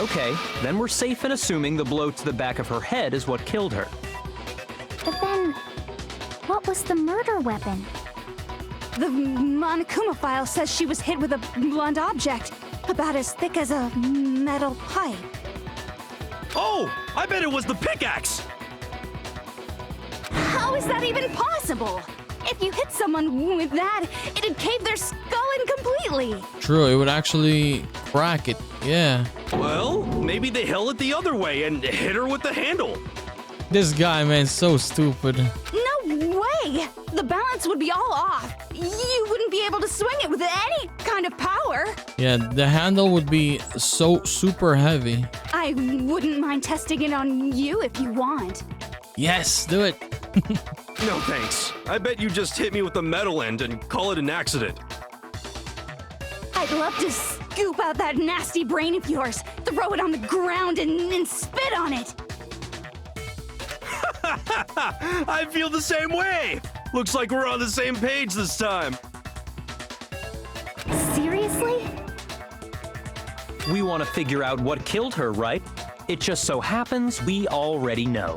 Okay, then we're safe in assuming the blow to the back of her head is what killed her. But then, what was the murder weapon? The Monokuma file says she was hit with a blunt object, about as thick as a metal pipe. Oh, I bet it was the pickaxe! How is that even possible? If you hit someone with that, it'd cave their skull in completely. True, it would actually crack it. Yeah. Well, maybe they held it the other way and hit her with the handle. This guy, man, is so stupid. No way! The balance would be all off. You wouldn't be able to swing it with any kind of power. Yeah, the handle would be so super heavy. I wouldn't mind testing it on you if you want. Yes, do it. No thanks. I bet you just hit me with the metal end and call it an accident. I'd love to scoop out that nasty brain of yours, throw it on the ground, and spit on it. I feel the same way. Looks like we're on the same page this time. Seriously? We want to figure out what killed her, right? It just so happens we already know.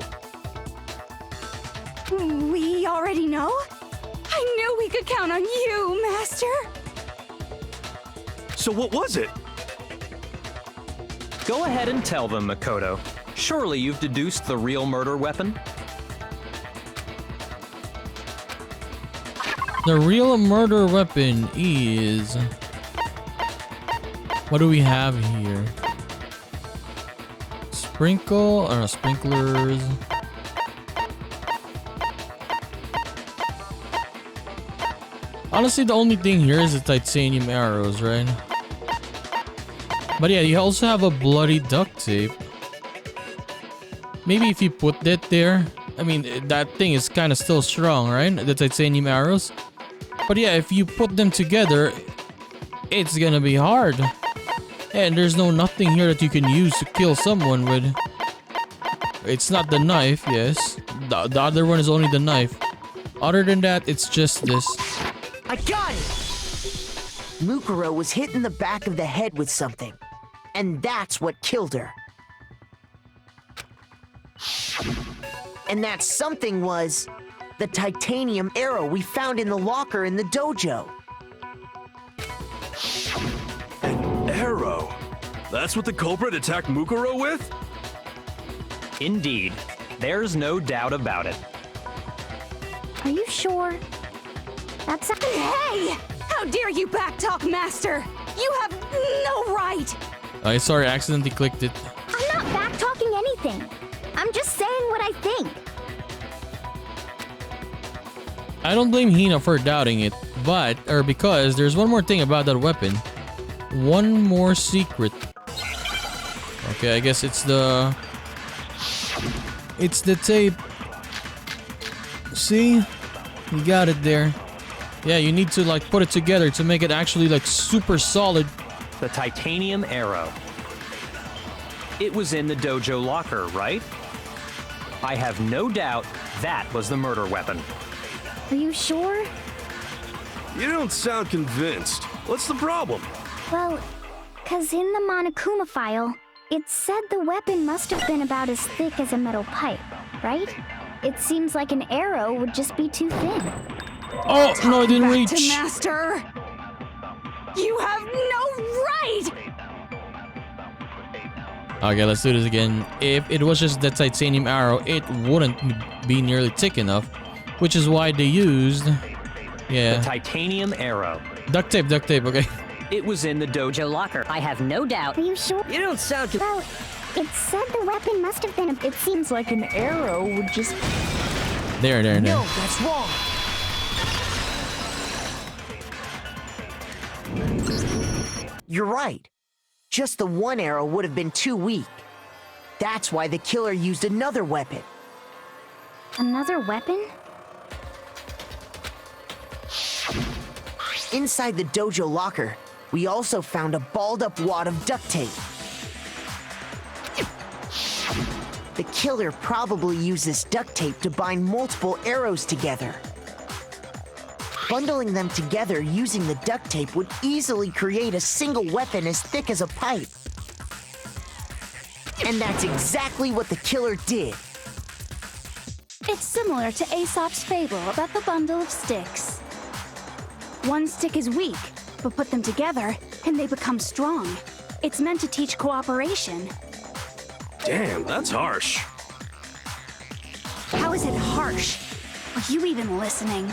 We already know? I knew we could count on you, Master. So what was it? Go ahead and tell them, Mukuro. Surely you've deduced the real murder weapon? The real murder weapon is... What do we have here? Sprinkle, or sprinklers. Honestly, the only thing here is the titanium arrows, right? But yeah, you also have a bloody duct tape. Maybe if you put that there, I mean, that thing is kind of still strong, right? The titanium arrows. But yeah, if you put them together, it's gonna be hard. And there's nothing here that you can use to kill someone with. It's not the knife, yes. The other one is only the knife. Other than that, it's just this. I got it! Mukuro was hit in the back of the head with something. And that's what killed her. And that something was the titanium arrow we found in the locker in the dojo. An arrow? That's what the culprit attacked Mukuro with? Indeed. There's no doubt about it. Are you sure? That's a— Hey! How dare you backtalk, Master? You have no right! I sorry, I accidentally clicked it. I'm not back-talking anything. I'm just saying what I think. I don't blame Hina for doubting it, because there's one more thing about that weapon. One more secret. Okay, I guess it's the tape. See? You got it there. Yeah, you need to like put it together to make it actually like super solid. The titanium arrow. It was in the dojo locker, right? I have no doubt that was the murder weapon. Are you sure? You don't sound convinced. What's the problem? Well, 'cause in the Monokuma file, it said the weapon must have been about as thick as a metal pipe, right? It seems like an arrow would just be too thin. Oh, no, I didn't Back reach. to Master! You have no right! Okay, let's do this again. If it was just the titanium arrow, it wouldn't be nearly thick enough, which is why they used... Yeah. The titanium arrow. Duct tape, okay. It was in the dojo locker. I have no doubt. Are you sure? You don't sound... Well, it said the weapon must have been It seems like an arrow would just... There. No, that's wrong. You're right. Just the one arrow would have been too weak. That's why the killer used another weapon. Another weapon? Inside the dojo locker, we also found a balled-up wad of duct tape. The killer probably used this duct tape to bind multiple arrows together. Bundling them together using the duct tape would easily create a single weapon as thick as a pipe. And that's exactly what the killer did. It's similar to Aesop's fable about the bundle of sticks. One stick is weak, but put them together and they become strong. It's meant to teach cooperation. Damn, that's harsh. How is it harsh? Are you even listening?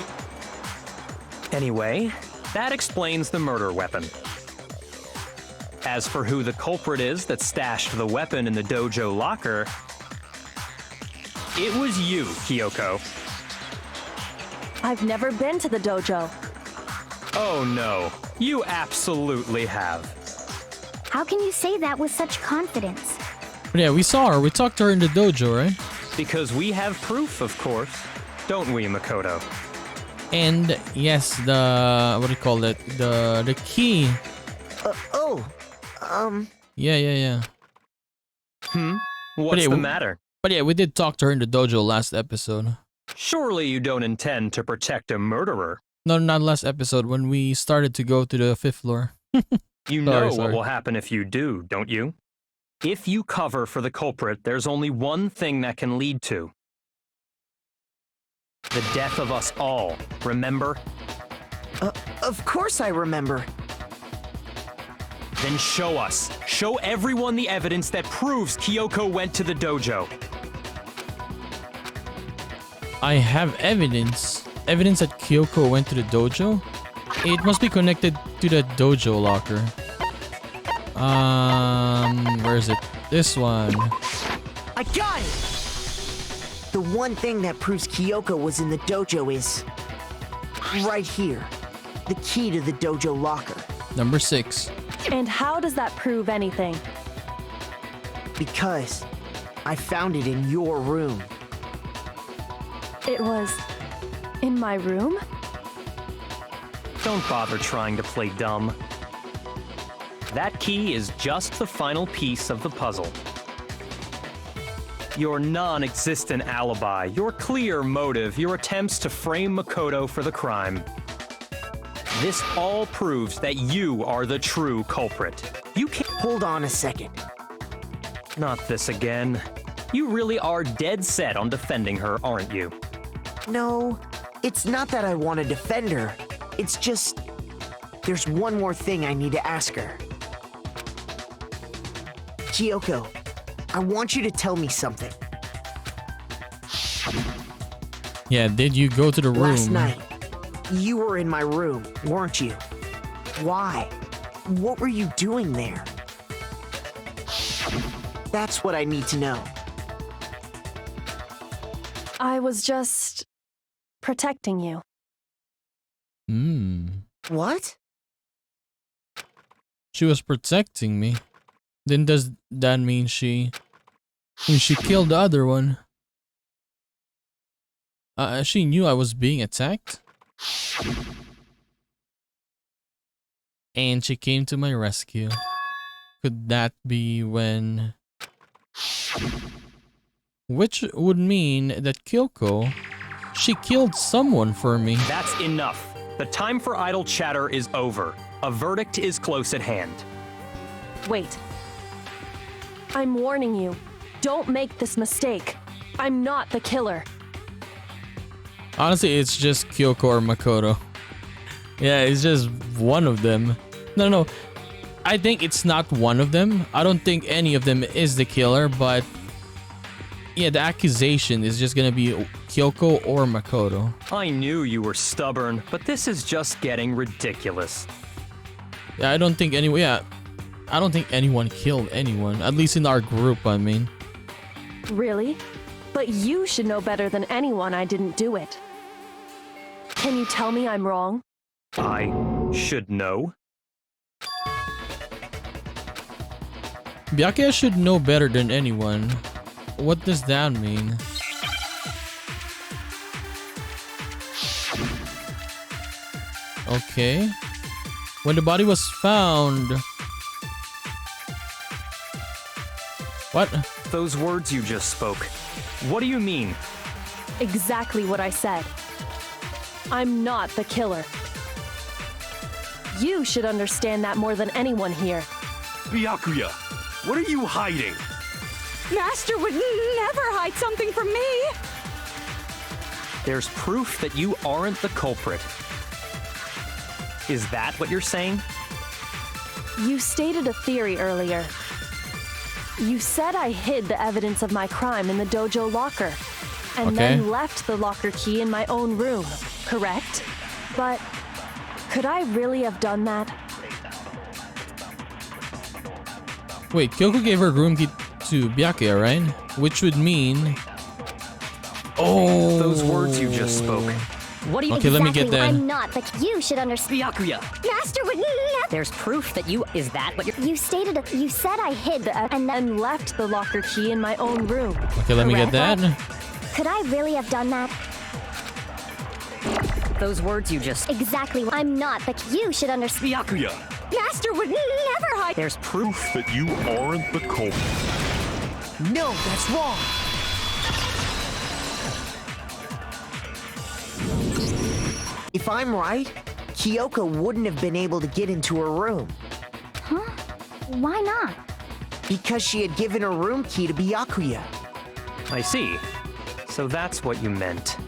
Anyway, that explains the murder weapon. As for who the culprit is that stashed the weapon in the dojo locker, it was you, Kyoko. I've never been to the dojo. Oh no, you absolutely have. How can you say that with such confidence? But yeah, we saw her. We talked to her in the dojo, right? Because we have proof, of course. Don't we, Makoto? And yes, the what do you call it? The key. Yeah. What's yeah, the matter? But yeah, we did talk to her in the dojo last episode. Surely you don't intend to protect a murderer. No, not last episode, when we started to go to the 5th floor. You know Sorry. what will happen if you do, don't you? If you cover for the culprit, there's only one thing that can lead to the death of us all, remember? Of course I remember. Then show us. Show everyone the evidence that proves Kyoko went to the dojo. I have evidence. Evidence that Kyoko went to the dojo? It must be connected to the dojo locker. Where is it? This one. I got it! The one thing that proves Kyoko was in the dojo is right here. The key to the dojo locker. Number 6. And how does that prove anything? Because I found it in your room. It was in my room? Don't bother trying to play dumb. That key is just the final piece of the puzzle. Your non-existent alibi, your clear motive, your attempts to frame Makoto for the crime. This all proves that you are the true culprit. You can't— Hold on a second. Not this again. You really are dead set on defending her, aren't you? No, it's not that I want to defend her. It's just, there's one more thing I need to ask her. Kyoko, I want you to tell me something. Yeah, did you go to the room? Last night, you were in my room, weren't you? Why? What were you doing there? That's what I need to know. I was just protecting you. What? She was protecting me. Then does that mean she killed the other one? She knew I was being attacked? And she came to my rescue. Could that be when... Which would mean that Kyoko, she killed someone for me. That's enough. The time for idle chatter is over. A verdict is close at hand. Wait. I'm warning you. Don't make this mistake. I'm not the killer. Honestly, it's just Kyoko or Makoto. Yeah, it's just one of them. No. I think it's not one of them. I don't think any of them is the killer, but... Yeah, the accusation is just gonna be Kyoko or Makoto. I knew you were stubborn, but this is just getting ridiculous. Yeah, I don't think anyone killed anyone. At least in our group, I mean. Really? But you should know better than anyone I didn't do it. Can you tell me I'm wrong? I should know. Byakuya should know better than anyone. What does that mean? Okay. When the body was found... What? Those words you just spoke. What do you mean? Exactly what I said. I'm not the killer. You should understand that more than anyone here. Byakuya, what are you hiding? Master would never hide something from me! There's proof that you aren't the culprit. Is that what you're saying? You stated a theory earlier. You said I hid the evidence of my crime in the dojo locker, and then left the locker key in my own room, correct? But could I really have done that? Wait, Kyoko gave her room key to Byakuya, right? Which would mean... Oh! Those words you just spoke. What do you... Okay, let me get that. I'm not, but you should understand. Byakuya. Master would never. There's proof that you... Is that what you're... You said I hid and And left the locker key in my own room. Okay, let me get that. Could I really have done that? Those words you just... Exactly. I'm not, but you should understand. Byakuya. Master would never hide. There's proof... That you aren't the culprit. No, that's wrong. If I'm right, Kyoko wouldn't have been able to get into her room Huh? Why not? because she had given her room key to Byakuya. I see. So that's what you meant.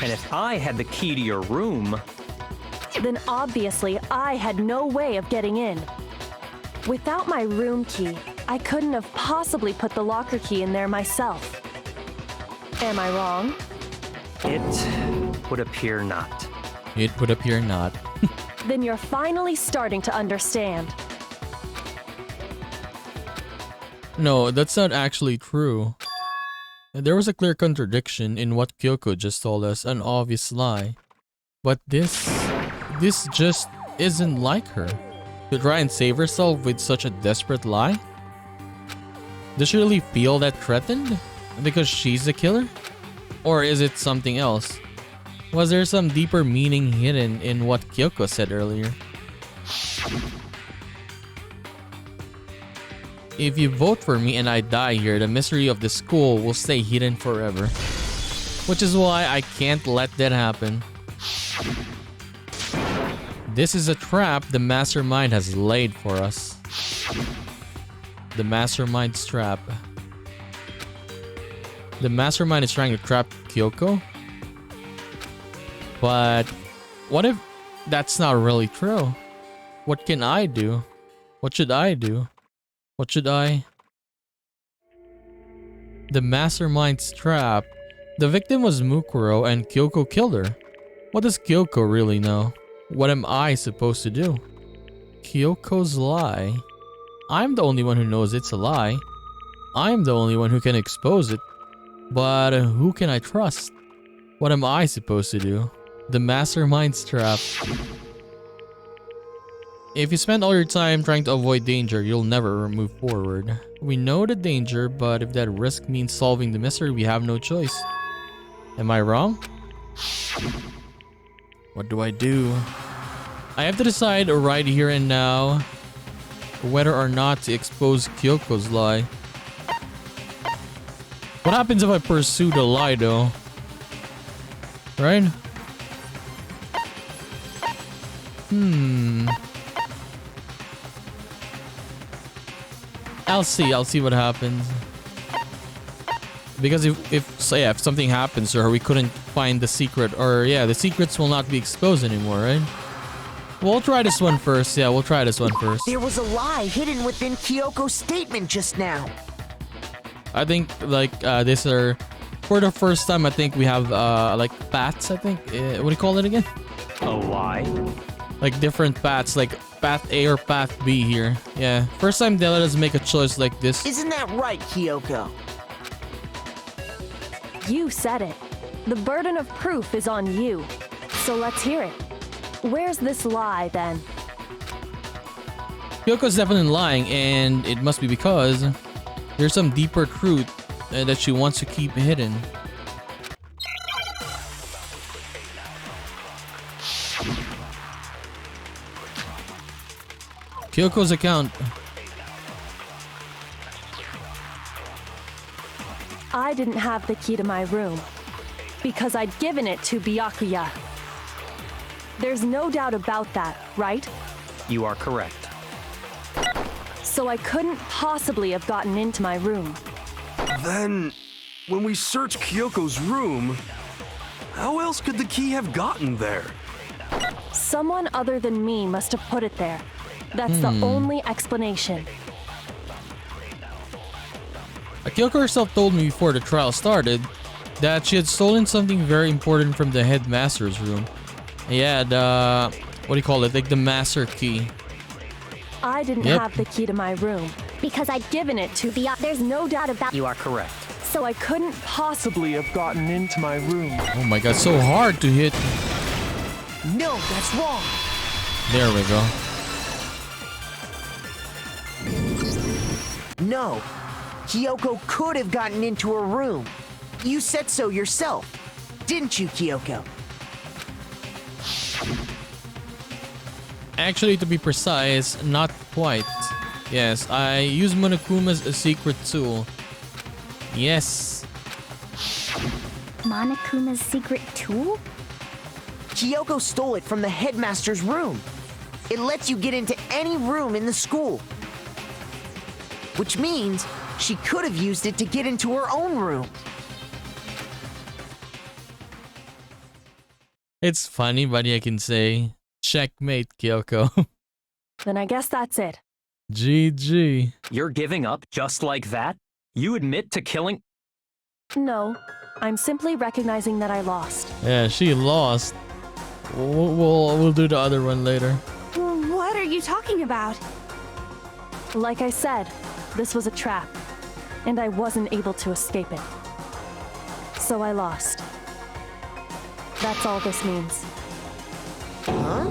And if I had the key to your room... Then obviously I had no way of getting in. Without my room key, I couldn't have possibly put the locker key in there myself. Am I wrong? It would appear not. It would appear not. Then you're finally starting to understand. No, that's not actually true. There was a clear contradiction in what Kyoko just told us, an obvious lie. But this just isn't like her. To try and save herself with such a desperate lie? Does she really feel that threatened? Because she's the killer? Or is it something else? Was there some deeper meaning hidden in what Kyoko said earlier? If you vote for me and I die here, the mystery of the school will stay hidden forever. Which is why I can't let that happen. This is a trap the mastermind has laid for us. The mastermind's trap. The mastermind is trying to trap Kyoko? But what if that's not really true? What can I do? What should I do? What should I... The mastermind's trap. The victim was Mukuro and Kyoko killed her. What does Kyoko really know? What am I supposed to do? Kyoko's lie. I'm the only one who knows it's a lie. I'm the only one who can expose it. But who can I trust? What am I supposed to do? The mastermind's trap. If you spend all your time trying to avoid danger, you'll never move forward. We know the danger, but if that risk means solving the mystery, we have no choice. Am I wrong? What do? I have to decide right here and now whether or not to expose Kyoko's lie. What happens if I pursue the lie though? Right? I'll see what happens. Because if something happens to her, we couldn't find the secret, or yeah, the secrets will not be exposed anymore, right? We'll try this one first. Yeah, we'll try this one first. There was a lie hidden within Kyoko's statement just now. I think like this are for the first time. I think we have like paths. I think what do you call it again? A lie? Like different paths, like path A or path B here. Yeah, first time they let us make a choice like this. Isn't that right, Kyoko? You said it. The burden of proof is on you. So let's hear it. Where's this lie then? Kyoko's definitely lying, and it must be because there's some deeper truth that she wants to keep hidden. Kyoko's account. I didn't have the key to my room because I'd given it to Byakuya. There's no doubt about that, right? You are correct. So I couldn't possibly have gotten into my room. Then, when we searched Kyoko's room, how else could the key have gotten there? Someone other than me must have put it there. That's the only explanation. Kyoko herself told me before the trial started that she had stolen something very important from the headmaster's room. Yeah, the... what do you call it? Like the master key. I didn't have the key to my room because I'd given it to There's no doubt about... You are correct. So I couldn't possibly have gotten into my room. Oh my god, so hard to hit. No, that's wrong. There we go. No, Kyoko could have gotten into her room. You said so yourself, didn't you, Kyoko? Actually, to be precise, not quite. Yes, I use Monokuma's secret tool. Yes. Monokuma's secret tool? Kyoko stole it from the headmaster's room. It lets you get into any room in the school. Which means she could have used it to get into her own room. It's funny, but I can say, checkmate, Kyoko. Then I guess that's it. GG. You're giving up just like that? You admit to killing... No, I'm simply recognizing that I lost. Yeah, she lost. We'll do the other one later. What are you talking about? Like I said, this was a trap, and I wasn't able to escape it. So I lost. That's all this means. Huh?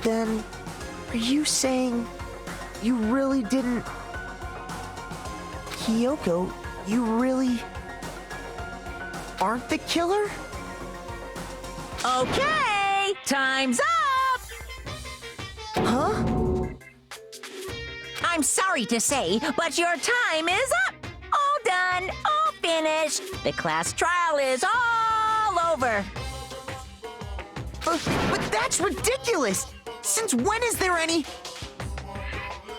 Then, are you saying you really didn't... Kyoko, you really... aren't the killer? Okay, time's up! Huh? I'm sorry to say, but your time is up! All done, all finished. The class trial is all over. But that's ridiculous! Since when is there any...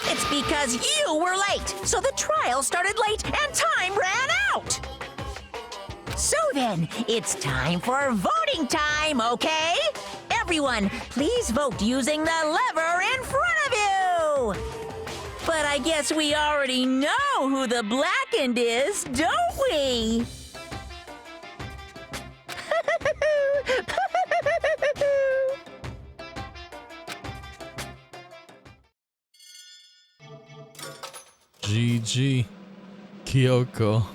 It's because you were late, so the trial started late and time ran out. So then, it's time for voting time, okay? Everyone, please vote using the lever in front of you. But I guess we already know who the blackened is, don't we? GG. Kyoko.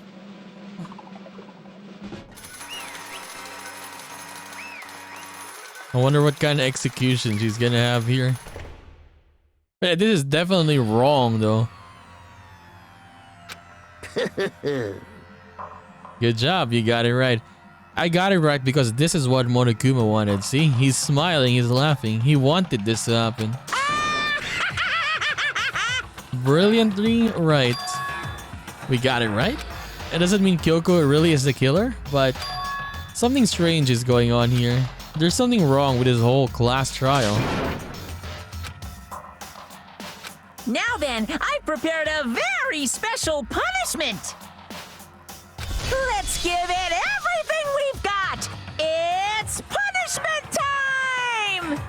I wonder what kind of execution she's gonna have here. Yeah, this is definitely wrong though. Good job, you got it right. I got it right because this is what Monokuma wanted. See, he's smiling, he's laughing. He wanted this to happen. Brilliantly right. We got it right. It doesn't mean Kyoko really is the killer, but something strange is going on here. There's something wrong with this whole class trial. Now then, I've prepared a very special punishment. Let's give it everything we've got. It's punishment time!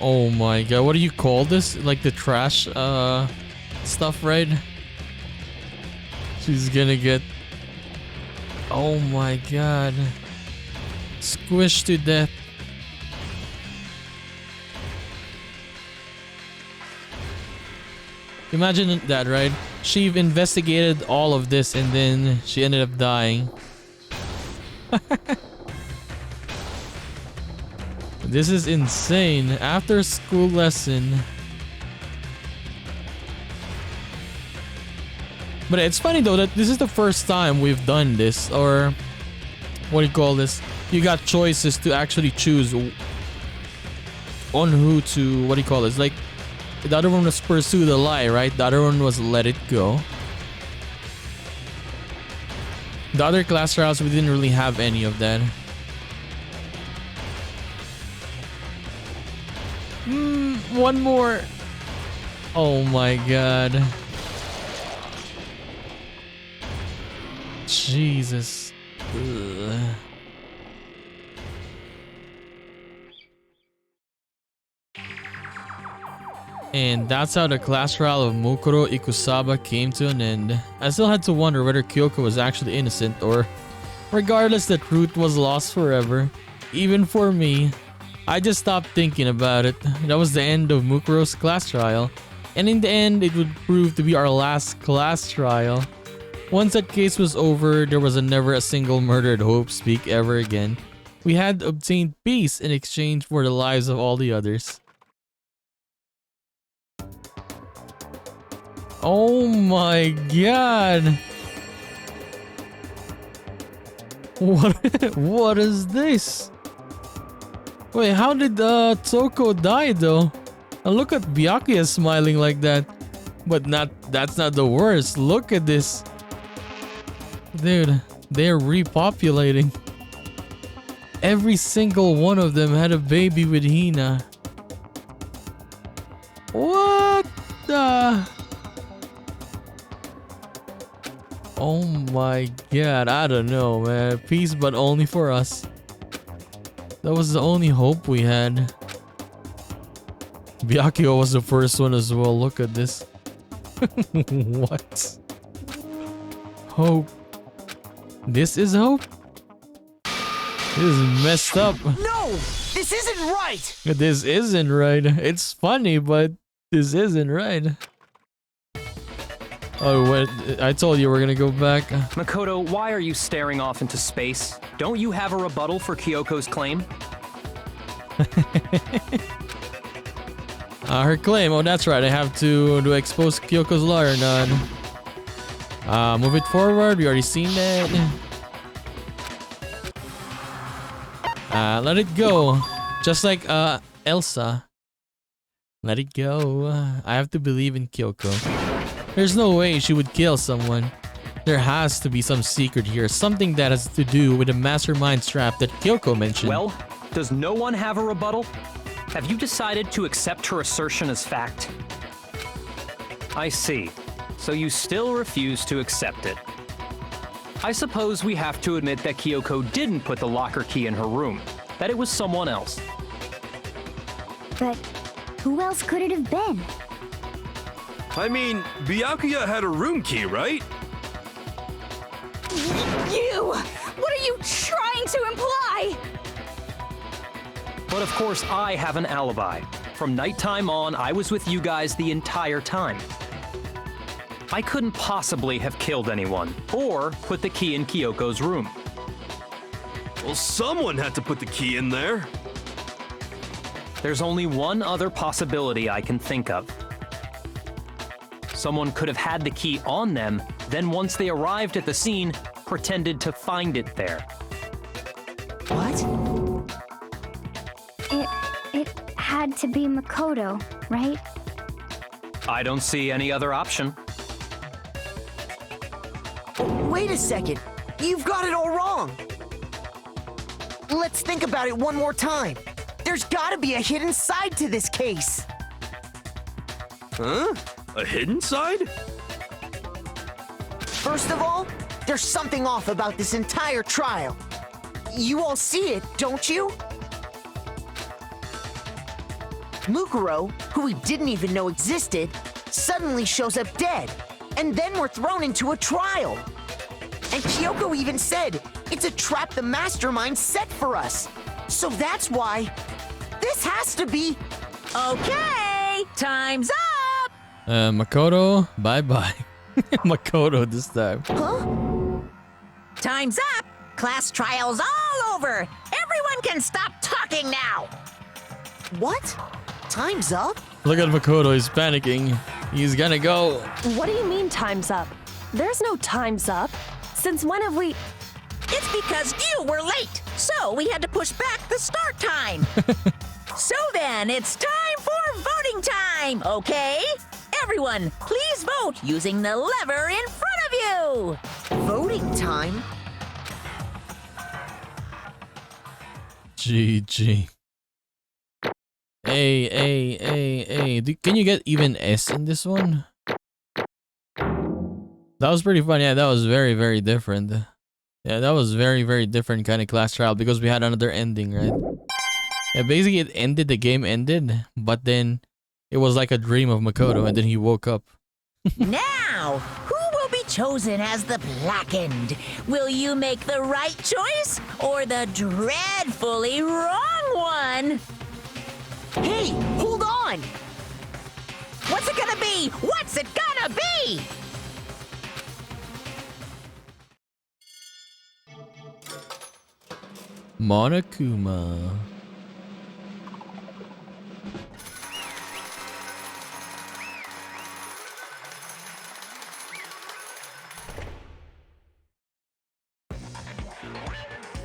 Oh my god, what do you call this? Like the trash stuff, right? She's gonna get... Oh my god. Squished to death. Imagine that, right? She investigated all of this and then she ended up dying. This is insane. After school lesson. But it's funny though that this is the first time we've done this, or what do you call this? You got choices to actually choose on who to, what do you call this? Like, the other one was pursue the lie, right? The other one was let it go. The other class trials, we didn't really have any of that. One more. Oh my god. Jesus. Ugh. And that's how the class trial of Mukuro Ikusaba came to an end. I still had to wonder whether Kyoko was actually innocent, or regardless, the truth was lost forever. Even for me. I just stopped thinking about it. That was the end of Mukuro's class trial. And in the end, it would prove to be our last class trial. Once that case was over, there was never a single murdered Hope speak ever again. We had obtained peace in exchange for the lives of all the others. Oh my god! What is this? Wait, how did Toko die though? And look at Byakuya smiling like that. But that's not the worst. Look at this. Dude, they're repopulating. Every single one of them had a baby with Hina. What the? Oh my god, I don't know, man. Peace, but only for us. That was the only hope we had. Byakuya was the first one as well. Look at this. What? Hope. This is hope? This is messed up. No! This isn't right! This isn't right. It's funny, but this isn't right. Oh, wait. I told you we're gonna go back. Makoto, why are you staring off into space? Don't you have a rebuttal for Kyoko's claim? Her claim. Oh, that's right. I have to expose Kyoko's lie or not. Move it forward. We already seen that. Let it go. Just like Elsa. Let it go. I have to believe in Kyoko. There's no way she would kill someone. There has to be some secret here. Something that has to do with the mastermind trap that Kyoko mentioned. Well, does no one have a rebuttal? Have you decided to accept her assertion as fact? I see. So you still refuse to accept it. I suppose we have to admit that Kyoko didn't put the locker key in her room. That it was someone else. But who else could it have been? I mean, Byakuya had a room key, right? You! What are you trying to imply? But of course, I have an alibi. From nighttime on, I was with you guys the entire time. I couldn't possibly have killed anyone, or put the key in Kyoko's room. Well, someone had to put the key in there. There's only one other possibility I can think of. Someone could have had the key on them, then once they arrived at the scene, pretended to find it there. What? It had to be Makoto, right? I don't see any other option. Wait a second. You've got it all wrong. Let's think about it one more time. There's gotta be a hidden side to this case. Huh? A hidden side? First of all, there's something off about this entire trial. You all see it, don't you? Mukuro, who we didn't even know existed, suddenly shows up dead, and then we're thrown into a trial. And Kyoko even said, it's a trap the mastermind set for us. So that's why this has to be... Okay, time's up! Makoto, bye-bye. Makoto this time. Huh? Time's up! Class trial's all over! Everyone can stop talking now! What? Time's up? Look at Makoto, he's panicking. He's gonna go. What do you mean time's up? There's no time's up. Since when have we... It's because you were late, so we had to push back the start time. So then, it's time for voting time, okay? Everyone, please vote using the lever in front of you! Voting time? GG. Hey. Can you get even S in this one? That was pretty fun. Yeah, that was very, very different. Yeah, that was very, very different kind of class trial because we had another ending, right? Yeah, basically it ended, the game ended, but then it was like a dream of Makoto and then he woke up. Now, who will be chosen as the Blackened? Will you make the right choice or the dreadfully wrong one? Hey, hold on! What's it gonna be? What's it gonna be? Monokuma.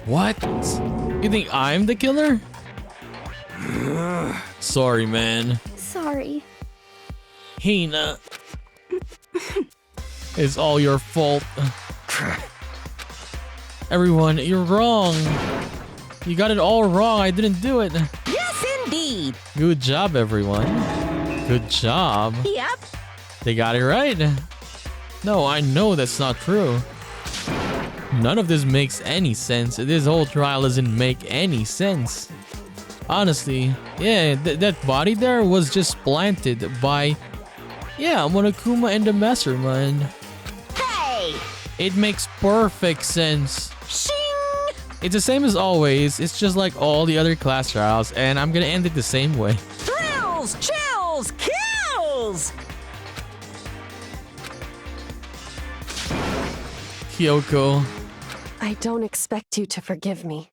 What? You think I'm the killer? Sorry, man. Sorry. Hina. It's all your fault. Everyone, you're wrong. You got it all wrong. I didn't do it. Yes, indeed. Good job, everyone. Good job. Yep. They got it right. No, I know that's not true. None of this makes any sense. This whole trial doesn't make any sense. Honestly, yeah, that body there was just planted by, yeah, Monokuma and the Mastermind. Hey! It makes perfect sense. Shing! It's the same as always. It's just like all the other class trials, and I'm gonna end it the same way. Thrills, chills, kills! Kyoko. I don't expect you to forgive me.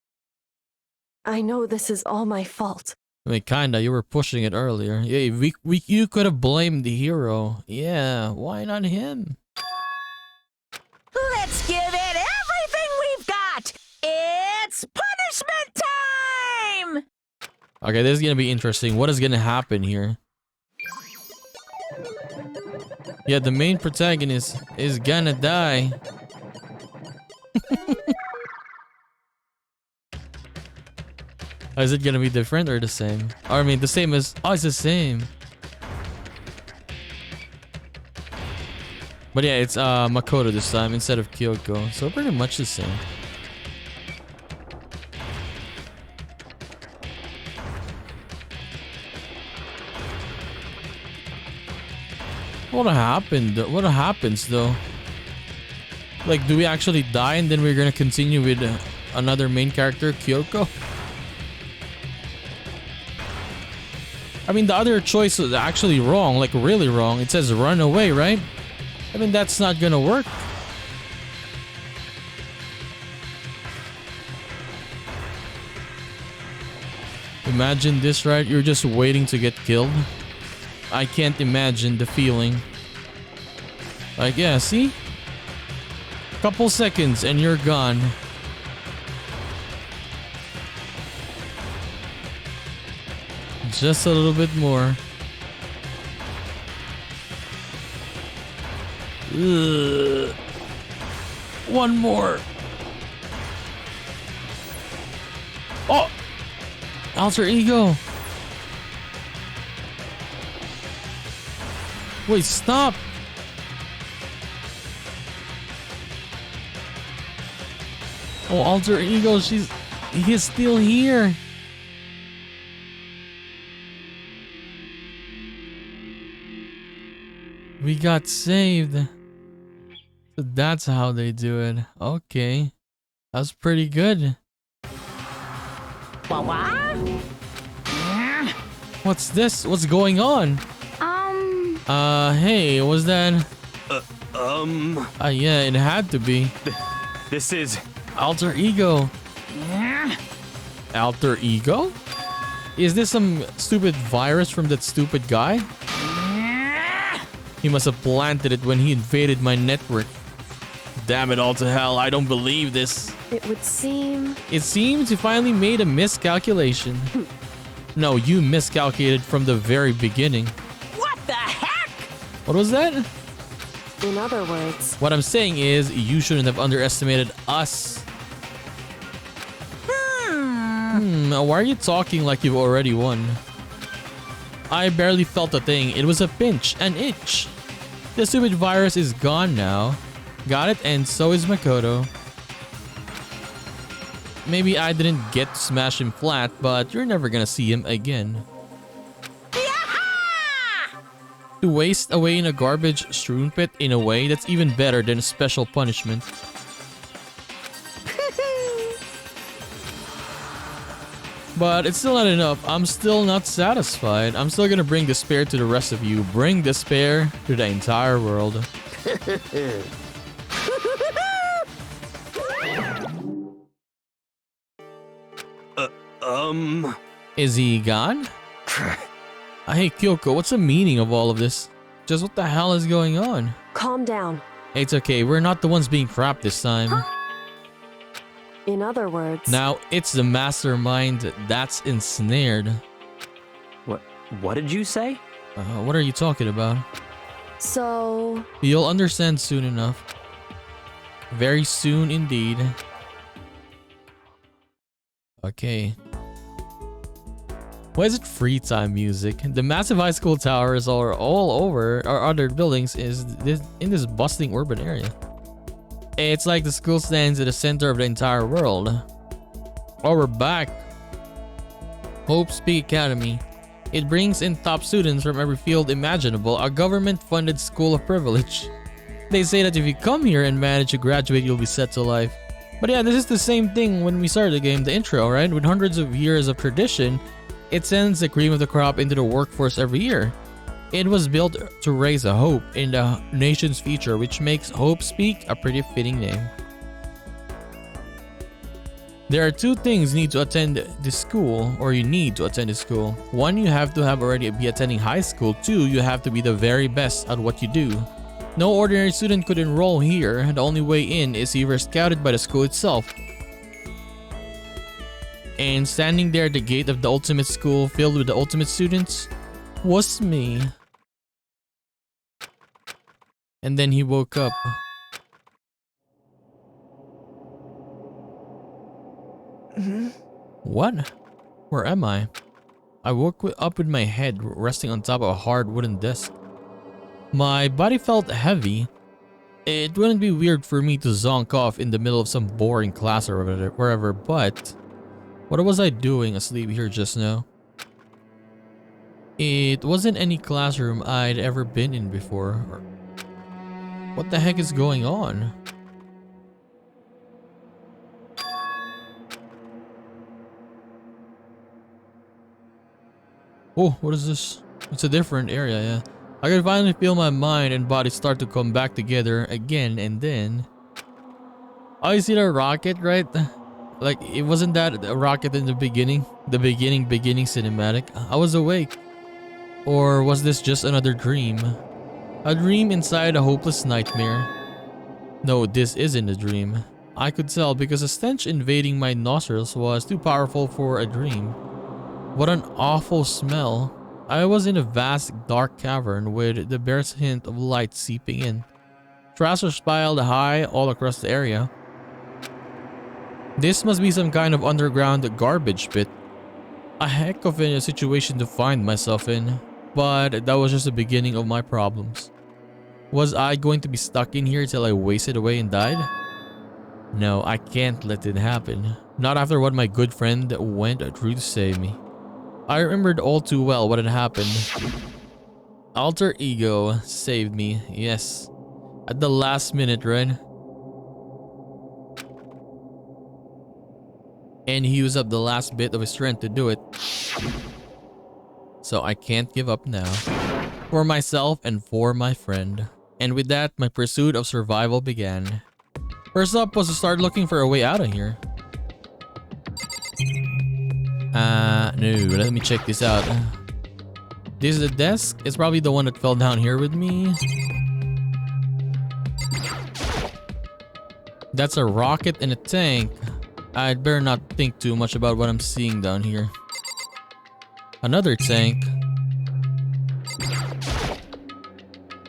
I know this is all my fault. I mean, kinda. You were pushing it earlier. Yeah, you could have blamed the hero. Yeah, why not him? Let's give it everything we've got! It's punishment time! Okay, this is gonna be interesting. What is gonna happen here? Yeah, the main protagonist is gonna die. Is it gonna be different or the same? Or, I mean, the same as... Oh, it's the same. But yeah, it's Makoto this time instead of Kyoko. So pretty much the same. What happened? What happens though? Like, do we actually die and then we're gonna continue with another main character, Kyoko? I mean, the other choice was actually wrong, like really wrong. It says run away, right? I mean, that's not gonna work. Imagine this, right? You're just waiting to get killed. I can't imagine the feeling. Like, yeah, see? Couple seconds and you're gone. Just a little bit more. Ugh. One more. Oh! Alter ego. Wait, stop. Oh, alter ego, he's still here. We got saved. So that's how they do it. Okay. That's pretty good. What's this? What's going on? Hey, was that? Yeah, it had to be. This is... Alter ego. Alter ego? Is this some stupid virus from that stupid guy? He must have planted it when he invaded my network. Damn it all to hell, I don't believe this. It would seem... It seems you finally made a miscalculation. No, you miscalculated from the very beginning. What the heck? What was that? In other words... What I'm saying is, you shouldn't have underestimated us. Why are you talking like you've already won? I barely felt a thing. It was a pinch, an itch. The stupid virus is gone now. Got it, and so is Makoto. maybe I didn't get to smash him flat, but you're never gonna see him again. To waste away in a garbage strewn pit, in a way, that's even better than a special punishment. But it's still not enough. I'm still not satisfied. I'm still gonna bring despair to the rest of you. Bring despair to the entire world. Is he gone? Hey Kyoko, what's the meaning of all of this? Just what the hell is going on? Calm down. It's okay, we're not the ones being trapped this time. In other words... Now, it's the mastermind that's ensnared. What did you say? What are you talking about? So... You'll understand soon enough. Very soon indeed. Okay. Why is it free time music? The massive high school towers are all over our other buildings in this bustling urban area. It's like the school stands at the center of the entire world. Oh, we're back. Hope's Peak Academy. It brings in top students from every field imaginable, a government-funded school of privilege. They say that if you come here and manage to graduate, you'll be set to life. But yeah, this is the same thing when we started the game, the intro, right? With hundreds of years of tradition, it sends the cream of the crop into the workforce every year. It was built to raise a hope in the nation's future, which makes Hope's Peak a pretty fitting name. There are two things you need to attend this school, or you need to attend this school. One, you have to have already be attending high school. Two, you have to be the very best at what you do. No ordinary student could enroll here. The only way in is either scouted by the school itself. And standing there at the gate of the ultimate school filled with the ultimate students was me. And then he woke up. What? Where am I? I woke up with my head resting on top of a hard wooden desk. My body felt heavy. It wouldn't be weird for me to zonk off in the middle of some boring class or wherever, but what was I doing asleep here just now? It wasn't any classroom I'd ever been in before. What the heck is going on? Oh, what is this? It's a different area, yeah. I could finally feel my mind and body start to come back together again, and then... Oh, you see the rocket, right? Like, it wasn't that a rocket in the beginning? The beginning cinematic? I was awake. Or was this just another dream? A dream inside a hopeless nightmare? No, this isn't a dream. I could tell because the stench invading my nostrils was too powerful for a dream. What an awful smell. I was in a vast dark cavern with the barest hint of light seeping in. Trash was piled high all across the area. This must be some kind of underground garbage pit. A heck of a situation to find myself in, but that was just the beginning of my problems. Was I going to be stuck in here till I wasted away and died? No, I can't let it happen. Not after what my good friend went through to save me. I remembered all too well what had happened. Alter Ego saved me, yes. At the last minute, right? And he used up the last bit of his strength to do it. So I can't give up now. For myself and for my friend. And with that, my pursuit of survival began. First up was to start looking for a way out of here. No, let me check this out. This is the desk. It's probably the one that fell down here with me. That's a rocket and a tank. I'd better not think too much about what I'm seeing down here. Another tank.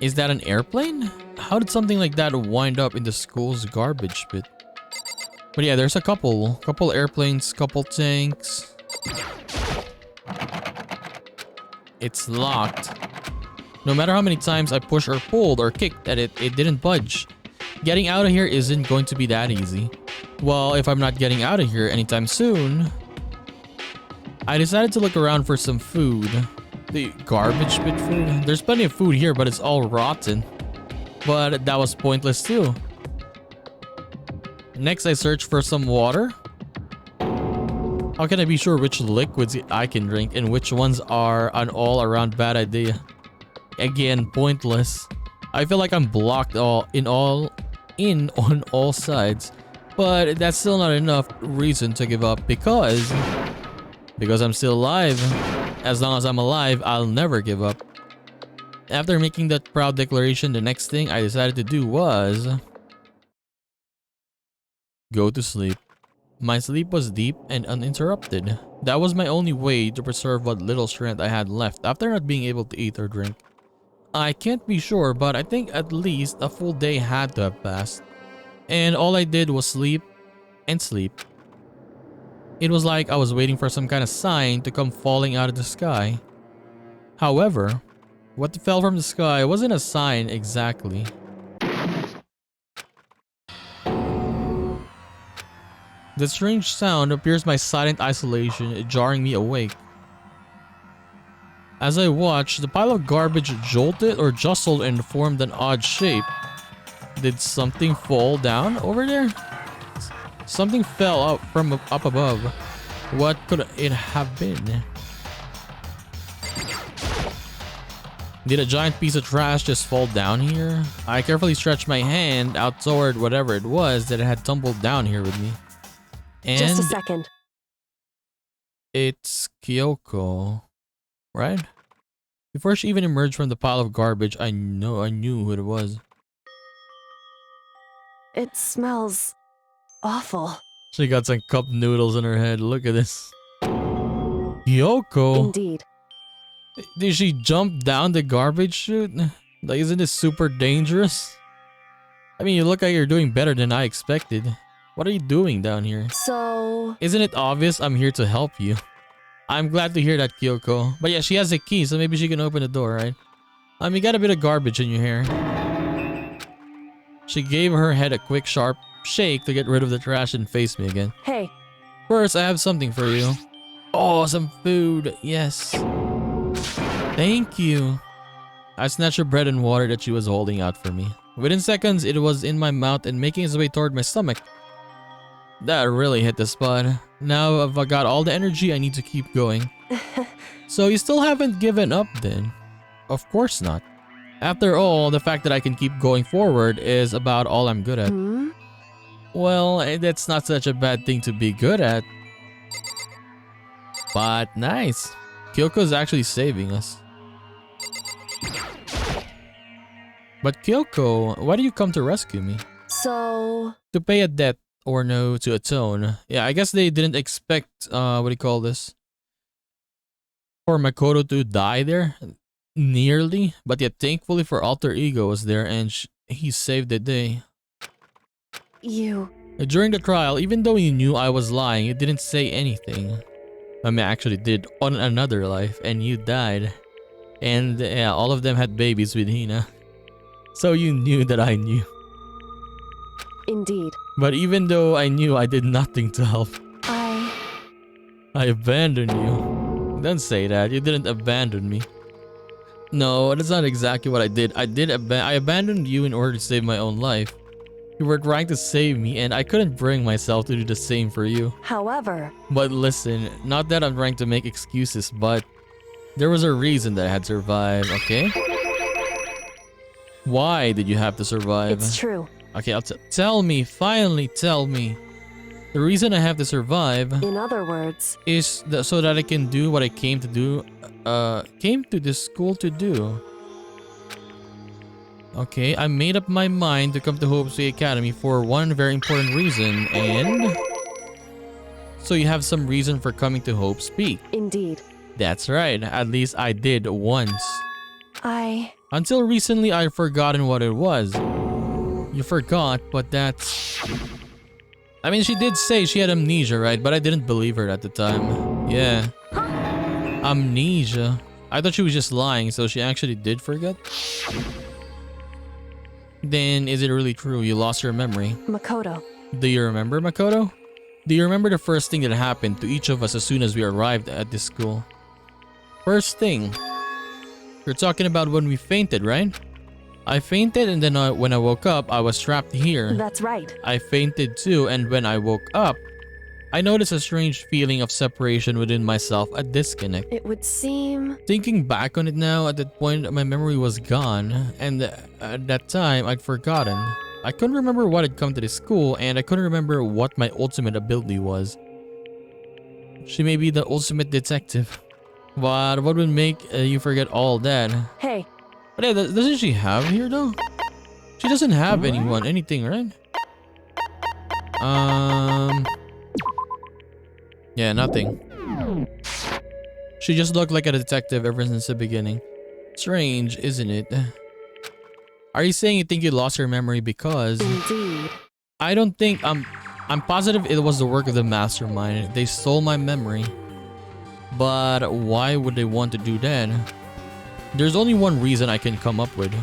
Is that an airplane? How did something like that wind up in the school's garbage pit? But yeah, there's a couple airplanes, couple tanks. It's locked. No matter how many times I pushed or pulled or kicked at it, it didn't budge. Getting out of here isn't going to be that easy. Well, if I'm not getting out of here anytime soon, I decided to look around for some food. The garbage pit food. There's plenty of food here, but it's all rotten. But that was pointless too. Next, I searched for some water. How can I be sure which liquids I can drink and which ones are an all-around bad idea? Again, pointless. I feel like I'm blocked on all sides. But that's still not enough reason to give up because I'm still alive. As long as I'm alive, I'll never give up. After making that proud declaration, the next thing I decided to do was go to sleep. My sleep was deep and uninterrupted. That was my only way to preserve what little strength I had left after not being able to eat or drink. I can't be sure, but I think at least a full day had to have passed. And all I did was sleep and sleep. It was like I was waiting for some kind of sign to come falling out of the sky. However, what fell from the sky wasn't a sign exactly. The strange sound appears my silent isolation, jarring me awake. As I watched, the pile of garbage jolted or jostled and formed an odd shape. Did something fall down over there? Something fell out from up above. What could it have been? Did a giant piece of trash just fall down here? I carefully stretched my hand out toward whatever it was that had tumbled down here with me. And Just a second. it's Kyoko, right? Before she even emerged from the pile of garbage, I knew who it was. It smells awful. She got some cup noodles in her head. Look at this. Kyoko? Indeed. Did she jump down the garbage chute? Like, isn't this super dangerous? I mean, you look like you're doing better than I expected. What are you doing down here? So... Isn't it obvious I'm here to help you? I'm glad to hear that, Kyoko. But yeah, she has a key, so maybe she can open the door, right? You got a bit of garbage in your hair. She gave her head a quick, sharp shake to get rid of the trash and face me again. Hey. First, I have something for you. Oh, some food. Yes. Thank you. I snatched her bread and water that she was holding out for me. Within seconds, it was in my mouth and making its way toward my stomach. That really hit the spot. Now I've got all the energy I need to keep going. So you still haven't given up then? Of course not. After all, the fact that I can keep going forward is about all I'm good at. Well, that's not such a bad thing to be good at. But nice. Kyoko's actually saving us. But Kyoko, why do you come to rescue me? So... To pay a debt. Or no, to atone. Yeah, I guess they didn't expect, what do you call this? For Makoto to die there. Nearly. But yet, thankfully for Alter Ego was there and he saved the day. You... During the trial, even though you knew I was lying, you didn't say anything. I mean, I actually did on another life and you died. And yeah, all of them had babies with Hina. So you knew that I knew. Indeed. But even though I knew, I did nothing to help. I abandoned you. Don't say that. You didn't abandon me. No, that's not exactly what I did. I abandoned you in order to save my own life. You were trying to save me and I couldn't bring myself to do the same for you. However... But listen, not that I'm trying to make excuses, but there was a reason that I had to survive, okay? Why did you have to survive? It's true. Okay, tell me, finally tell me. The reason I have to survive, in other words, is so that I can do what I came to this school to do. Okay, I made up my mind to come to Hope's Way Academy for one very important reason, and... So you have some reason for coming to Hope's Peak. Indeed. That's right, at least I did once. Until recently, I'd forgotten what it was. You forgot, but that's... I mean, she did say she had amnesia, right? But I didn't believe her at the time. Yeah. Amnesia. I thought she was just lying, so she actually did forget? Then, is it really true you lost your memory? Makoto. Do you remember, Makoto? Do you remember the first thing that happened to each of us as soon as we arrived at this school? First thing. You're talking about when we fainted, right? I fainted and then when I woke up, I was trapped here. That's right. I fainted too, and when I woke up, I noticed a strange feeling of separation within myself, a disconnect. It would seem... Thinking back on it now, at that point my memory was gone, and at that time I'd forgotten. I couldn't remember what had come to this school, and I couldn't remember what my ultimate ability was. She may be the ultimate detective. But what would make you forget all that? Hey. But yeah, doesn't she have here though? She doesn't have anything, right? Yeah, nothing. She just looked like a detective ever since the beginning. Strange, isn't it? Are you saying you think you lost your memory because... Indeed. I don't think... I'm positive it was the work of the mastermind. They stole my memory. But why would they want to do that? There's only one reason I can come up with.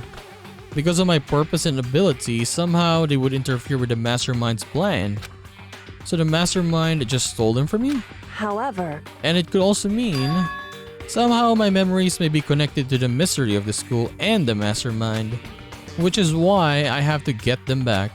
Because of my purpose and ability, somehow they would interfere with the mastermind's plan. So the mastermind just stole them from me? However... And it could also mean... somehow my memories may be connected to the mystery of the school and the mastermind. Which is why I have to get them back.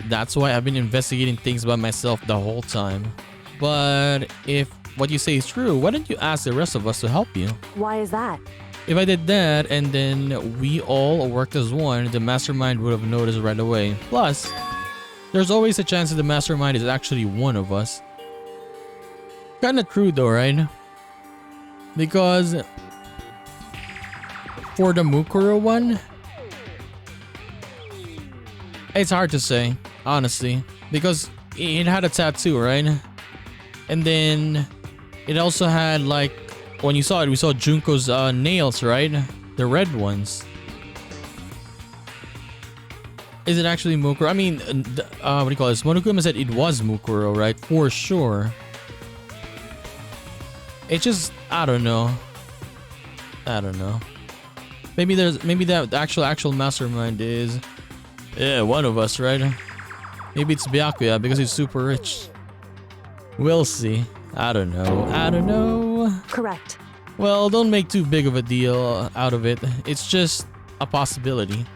That's why I've been investigating things by myself the whole time. But if what you say is true, why don't you ask the rest of us to help you? Why is that? If I did that and then we all worked as one, the mastermind would have noticed right away. Plus, there's always a chance that the mastermind is actually one of us. Kinda true though, right? Because for the Mukuro one, it's hard to say, honestly. Because it had a tattoo, right? And then it also had like, when you saw it, we saw Junko's nails, right? The red ones. Is it actually Mukuro? I mean, what do you call this? Monokuma said it was Mukuro, right? For sure. It's just, I don't know. I don't know. Maybe that actual mastermind is, yeah, one of us, right? Maybe it's Byakuya because he's super rich. We'll see. I don't know. I don't know. Correct. Well, don't make too big of a deal out of it. It's just a possibility.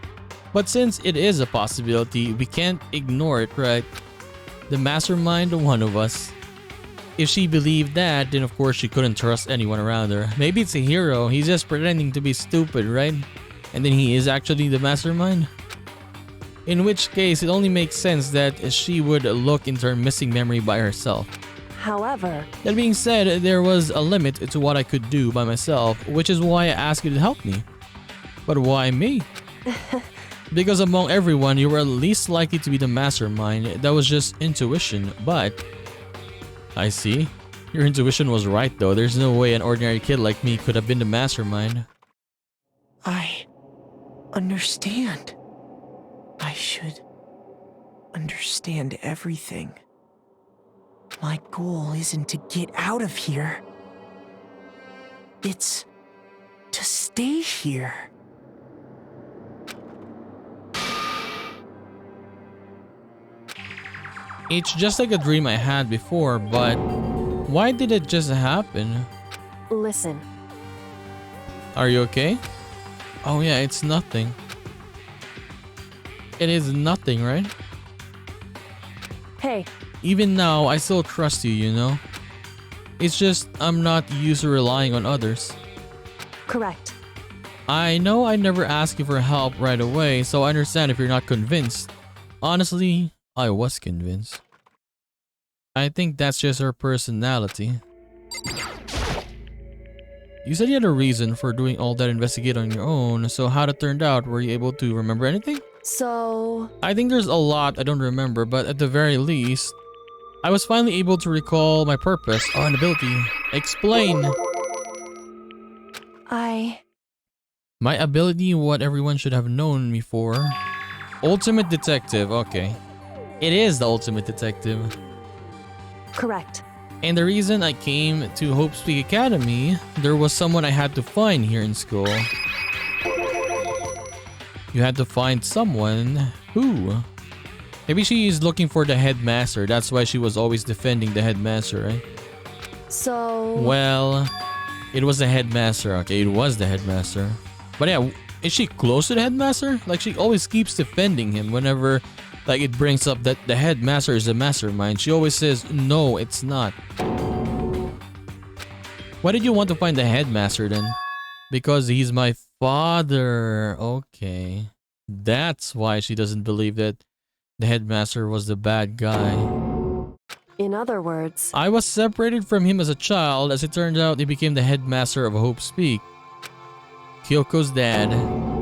But since it is a possibility, we can't ignore it, right? The mastermind, one of us. If she believed that, then of course she couldn't trust anyone around her. Maybe it's a hero. He's just pretending to be stupid, right? And then he is actually the mastermind. In which case, it only makes sense that she would look into her missing memory by herself. However... That being said, there was a limit to what I could do by myself, which is why I asked you to help me. But why me? Because among everyone, you were least likely to be the mastermind. That was just intuition, but... I see. Your intuition was right though. There's no way an ordinary kid like me could have been the mastermind. I understand. I should understand everything. My goal isn't to get out of here. It's to stay here. It's just like a dream I had before, but why did it just happen? Listen. Are you okay? Oh yeah, it's nothing. It is nothing, right? Hey. Even now, I still trust you, you know? It's just I'm not used to relying on others. Correct. I know I never asked you for help right away, so I understand if you're not convinced. Honestly, I was convinced. I think that's just her personality. You said you had a reason for doing all that investigate on your own, so how'd it turn out? Were you able to remember anything? So... I think there's a lot I don't remember, but at the very least, I was finally able to recall my purpose or an ability. Explain! My ability, what everyone should have known me for. Ultimate detective, okay. It is the ultimate detective. Correct. And the reason I came to Hope Speak Academy, there was someone I had to find here in school. You had to find someone who? Maybe she is looking for the headmaster. That's why she was always defending the headmaster, right? So... Well, it was the headmaster. Okay, it was the headmaster. But yeah, is she close to the headmaster? Like, she always keeps defending him whenever, like, it brings up that the headmaster is a mastermind. She always says, no, it's not. Why did you want to find the headmaster then? Because he's my father. Okay. That's why she doesn't believe that the headmaster was the bad guy. In other words... I was separated from him as a child. As it turned out, he became the headmaster of Hope's Peak. Kyoko's dad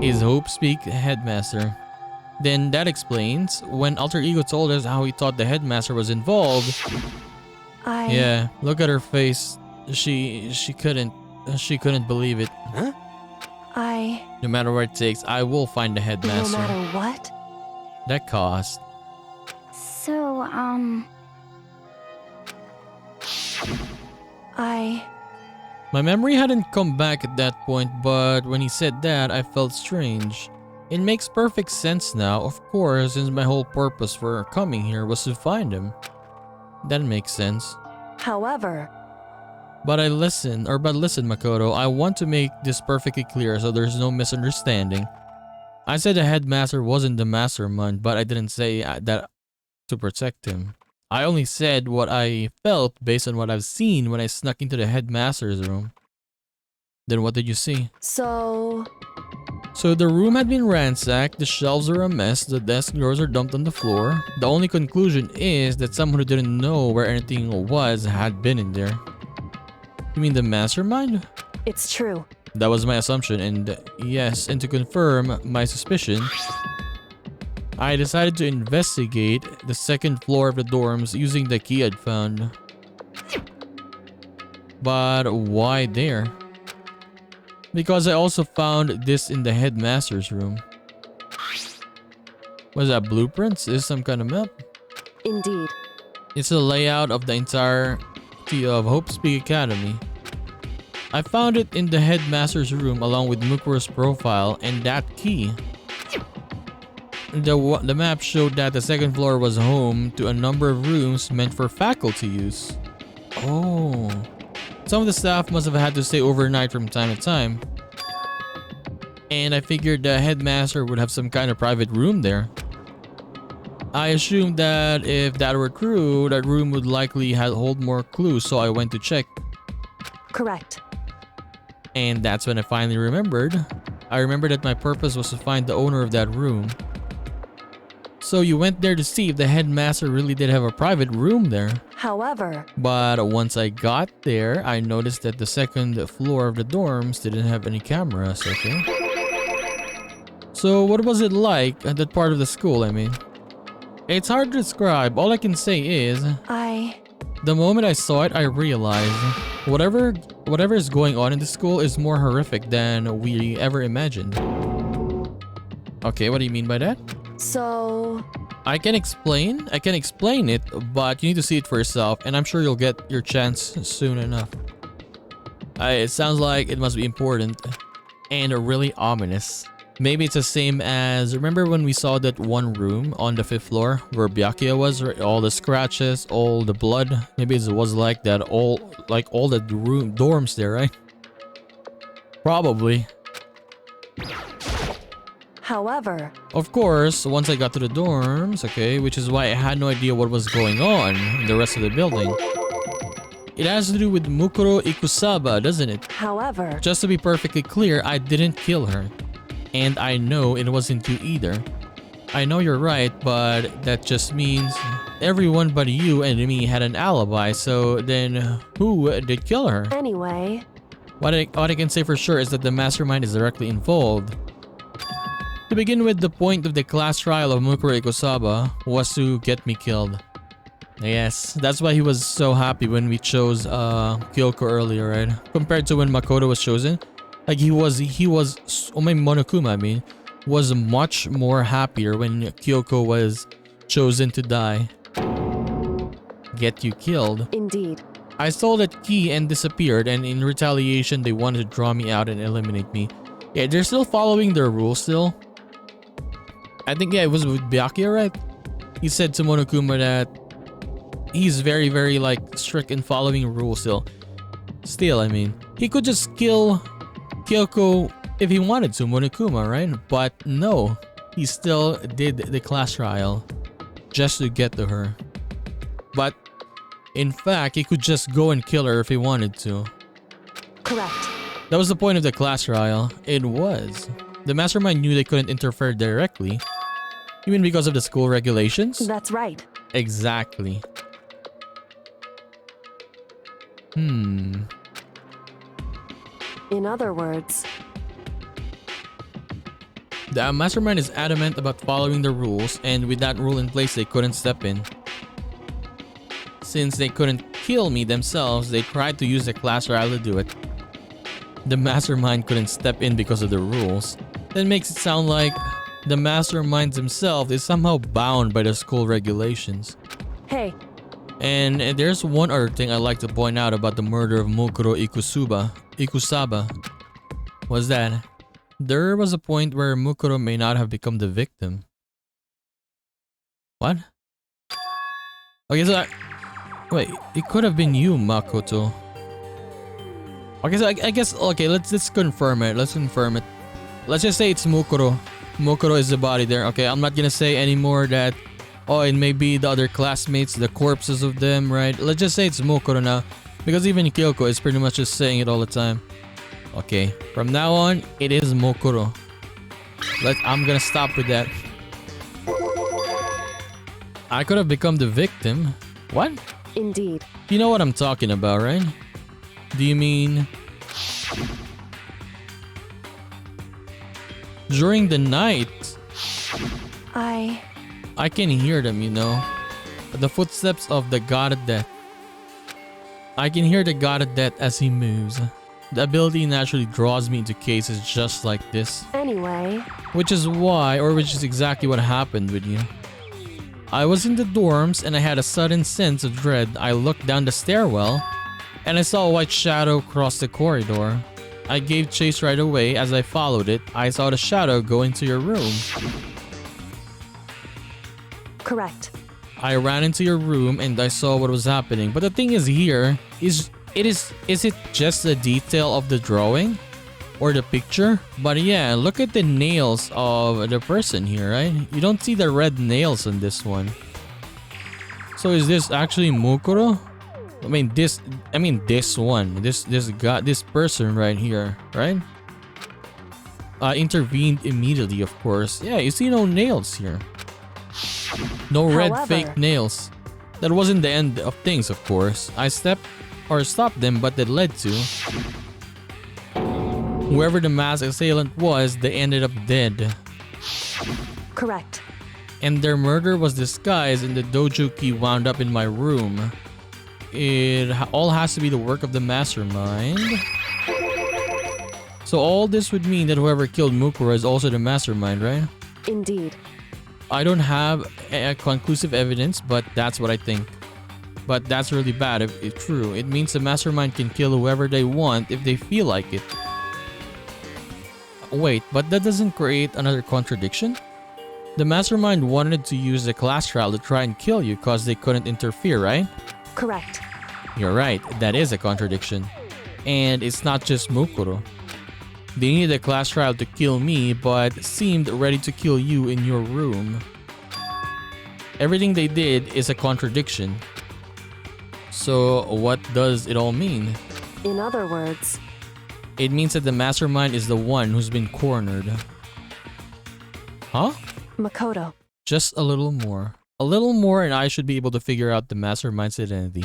is Hope's Peak headmaster. Then that explains when Alter Ego told us how he thought the headmaster was involved. Yeah, look at her face. She couldn't believe it. Huh? No matter what it takes, I will find the headmaster. No matter what? That cost. So, My memory hadn't come back at that point, but when he said that, I felt strange. It makes perfect sense now, of course, since my whole purpose for coming here was to find him. That makes sense. However... But listen, Makoto, I want to make this perfectly clear so there's no misunderstanding. I said the headmaster wasn't the mastermind, but I didn't say that to protect him. I only said what I felt based on what I've seen when I snuck into the headmaster's room. Then what did you see? So the room had been ransacked, the shelves are a mess, the desk drawers are dumped on the floor. The only conclusion is that someone who didn't know where anything was had been in there. You mean the mastermind? It's true. That was my assumption, and yes, and to confirm my suspicion, I decided to investigate the second floor of the dorms using the key I'd found. But why there? Because I also found this in the headmaster's room. Was that blueprints? Is some kind of map? Indeed. It's a layout of the entirety of Hope's Peak Academy. I found it in the headmaster's room along with Mukuro's profile and that key. The map showed that the second floor was home to a number of rooms meant for faculty use. Oh. Some of the staff must have had to stay overnight from time to time. And I figured the headmaster would have some kind of private room there. I assumed that if that were true, that room would likely hold more clues, so I went to check. Correct. And that's when I finally remembered. I remembered that my purpose was to find the owner of that room. So you went there to see if the headmaster really did have a private room there. However... But once I got there, I noticed that the second floor of the dorms didn't have any cameras, okay? So what was it like at that part of the school, I mean? It's hard to describe. All I can say is... The moment I saw it, I realized whatever is going on in the school is more horrific than we ever imagined. Okay, what do you mean by that? So... I can explain it, but you need to see it for yourself, and I'm sure you'll get your chance soon enough. It sounds like it must be important and really ominous. Maybe it's the same as, remember when we saw that one room on the 5th floor where Byakuya was, right? All the scratches, all the blood. Maybe it was like that, all the dorms there, right? Probably. However... Of course, once I got to the dorms, okay, which is why I had no idea what was going on in the rest of the building. It has to do with Mukuro Ikusaba, doesn't it? However... Just to be perfectly clear, I didn't kill her. And I know it wasn't you either. I know you're right, but that just means everyone but you and me had an alibi, so then who did kill her? Anyway... What I can say for sure is that the mastermind is directly involved. To begin with, the point of the class trial of Mukuro Ikusaba was to get me killed. Yes, that's why he was so happy when we chose Kyoko earlier, right? Compared to when Makoto was chosen. Like he was Monokuma, I mean, was much more happier when Kyoko was chosen to die. Get you killed. Indeed. I stole that key and disappeared, and in retaliation they wanted to draw me out and eliminate me. Yeah, they're still following their rules still. I think, yeah, it was with Byakuya, right? he said to Monokuma that he's very, very like strict in following rules still. I mean, he could just kill Kyoko if he wanted to, Monokuma, right? But no, he still did the class trial just to get to her. But in fact, he could just go and kill her if he wanted to. Correct. That was the point of the class trial. It was. The mastermind knew they couldn't interfere directly. You mean because of the school regulations? That's right. Exactly. In other words, the mastermind is adamant about following the rules, and with that rule in place, they couldn't step in. Since they couldn't kill me themselves, they tried to use the class trial to do it. The mastermind couldn't step in because of the rules. That makes it sound like the mastermind himself is somehow bound by the school regulations. hey, And there's one other thing I'd like to point out about the murder of Mukuro Ikusaba was that there was a point where Mukuro may not have become the victim. What? Okay, so wait, it could have been you, Makoto. Okay, so I guess, okay, let's confirm it. Let's confirm it. Let's just say it's Mukuro. Mukuro is the body there. Okay, I'm not gonna say anymore that, oh, it may be the other classmates, the corpses of them, right? Let's just say it's Mukuro now. Because even Kyoko is pretty much just saying it all the time. Okay, from now on, it is Mukuro. I'm gonna stop with that. I could have become the victim. What? indeed. You know what I'm talking about, right? Do you mean during the night? I can hear them, you know. The footsteps of the god of death. I can hear the god of death as he moves. The ability naturally draws me into cases just like this. Anyway. Which is exactly what happened with you. I was in the dorms and I had a sudden sense of dread. I looked down the stairwell and I saw a white shadow cross the corridor. I gave chase right away. As I followed it, I saw the shadow go into your room. Correct. I ran into your room and I saw what was happening. But the thing is here, is it just the detail of the drawing? Or the picture? But yeah, look at the nails of the person here, right? You don't see the red nails on this one. So is this actually Mukuro? This person right here, right? Intervened immediately, of course. Yeah, you see no nails here. No red fake nails. That wasn't the end of things, of course. I stopped them, but that led to whoever the masked assailant was, they ended up dead. Correct. And their murder was disguised and the dojo key wound up in my room. It all has to be the work of the mastermind. So all this would mean that whoever killed Mukuro is also the mastermind, right? Indeed. I don't have conclusive evidence, but that's what I think. But that's really bad if it's true. It means the mastermind can kill whoever they want if they feel like it. Wait, but that doesn't create another contradiction? The mastermind wanted to use the class trial to try and kill you because they couldn't interfere, right? Correct. You're right, that is a contradiction. And it's not just Mukuro. They needed a class trial to kill me, but seemed ready to kill you in your room. Everything they did is a contradiction. So what does it all mean? In other words, it means that the mastermind is the one who's been cornered. Huh? Makoto. Just a little more. A little more and I should be able to figure out the mastermind's identity.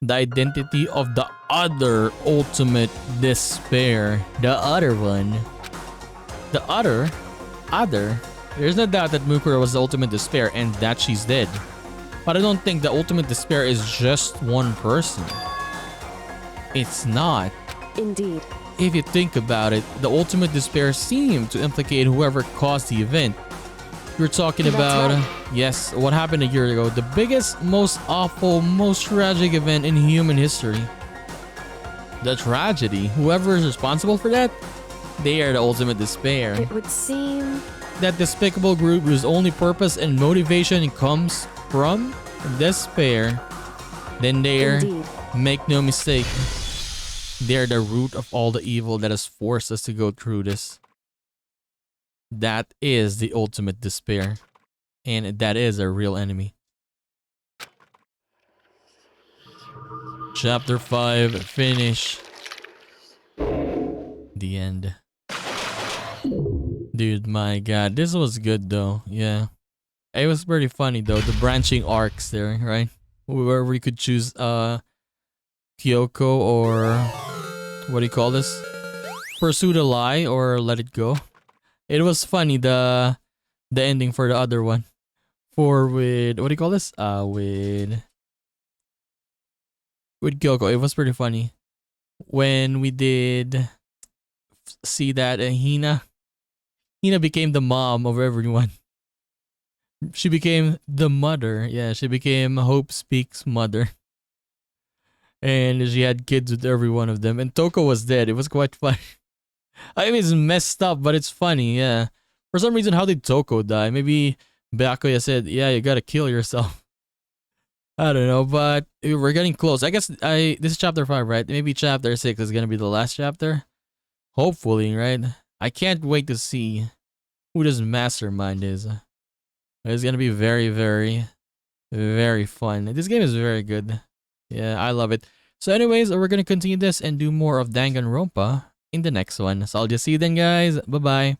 The identity of the other ultimate despair. The other one. The other? There's no doubt that Mukuro was the ultimate despair and that she's dead. But I don't think the ultimate despair is just one person. It's not. Indeed. If you think about it, the ultimate despair seemed to implicate whoever caused the event. You're talking about, yes, what happened a year ago. The biggest, most awful, most tragic event in human history. The tragedy. Whoever is responsible for that, they are the ultimate despair. It would seem that despicable group whose only purpose and motivation comes from despair, then they're, Indeed. make no mistake, they're the root of all the evil that has forced us to go through this. That is the ultimate despair. And that is a real enemy. Chapter 5, finish. The end. Dude, my god. This was good though. Yeah. It was pretty funny though. The branching arcs there, right? Where we could choose Kyoko or what do you call this? Pursue the lie or let it go. It was funny the ending for the other one. For with what do you call this? With Kyoko, it was pretty funny. When we did see that Hina became the mom of everyone. She became the mother. Yeah, she became Hope Speaks mother. And she had kids with every one of them. And Toko was dead. It was quite funny. I mean, it's messed up, but it's funny, yeah. For some reason, how did Toko die? Maybe Byakuya said, yeah, you gotta kill yourself. I don't know, but we're getting close. I guess this is chapter 5, right? Maybe chapter 6 is gonna be the last chapter. Hopefully, right? I can't wait to see who this mastermind is. It's gonna be very, very, very fun. This game is very good. Yeah, I love it. So anyways, we're gonna continue this and do more of Danganronpa in the next one. So I'll just see you then, guys. Bye-bye.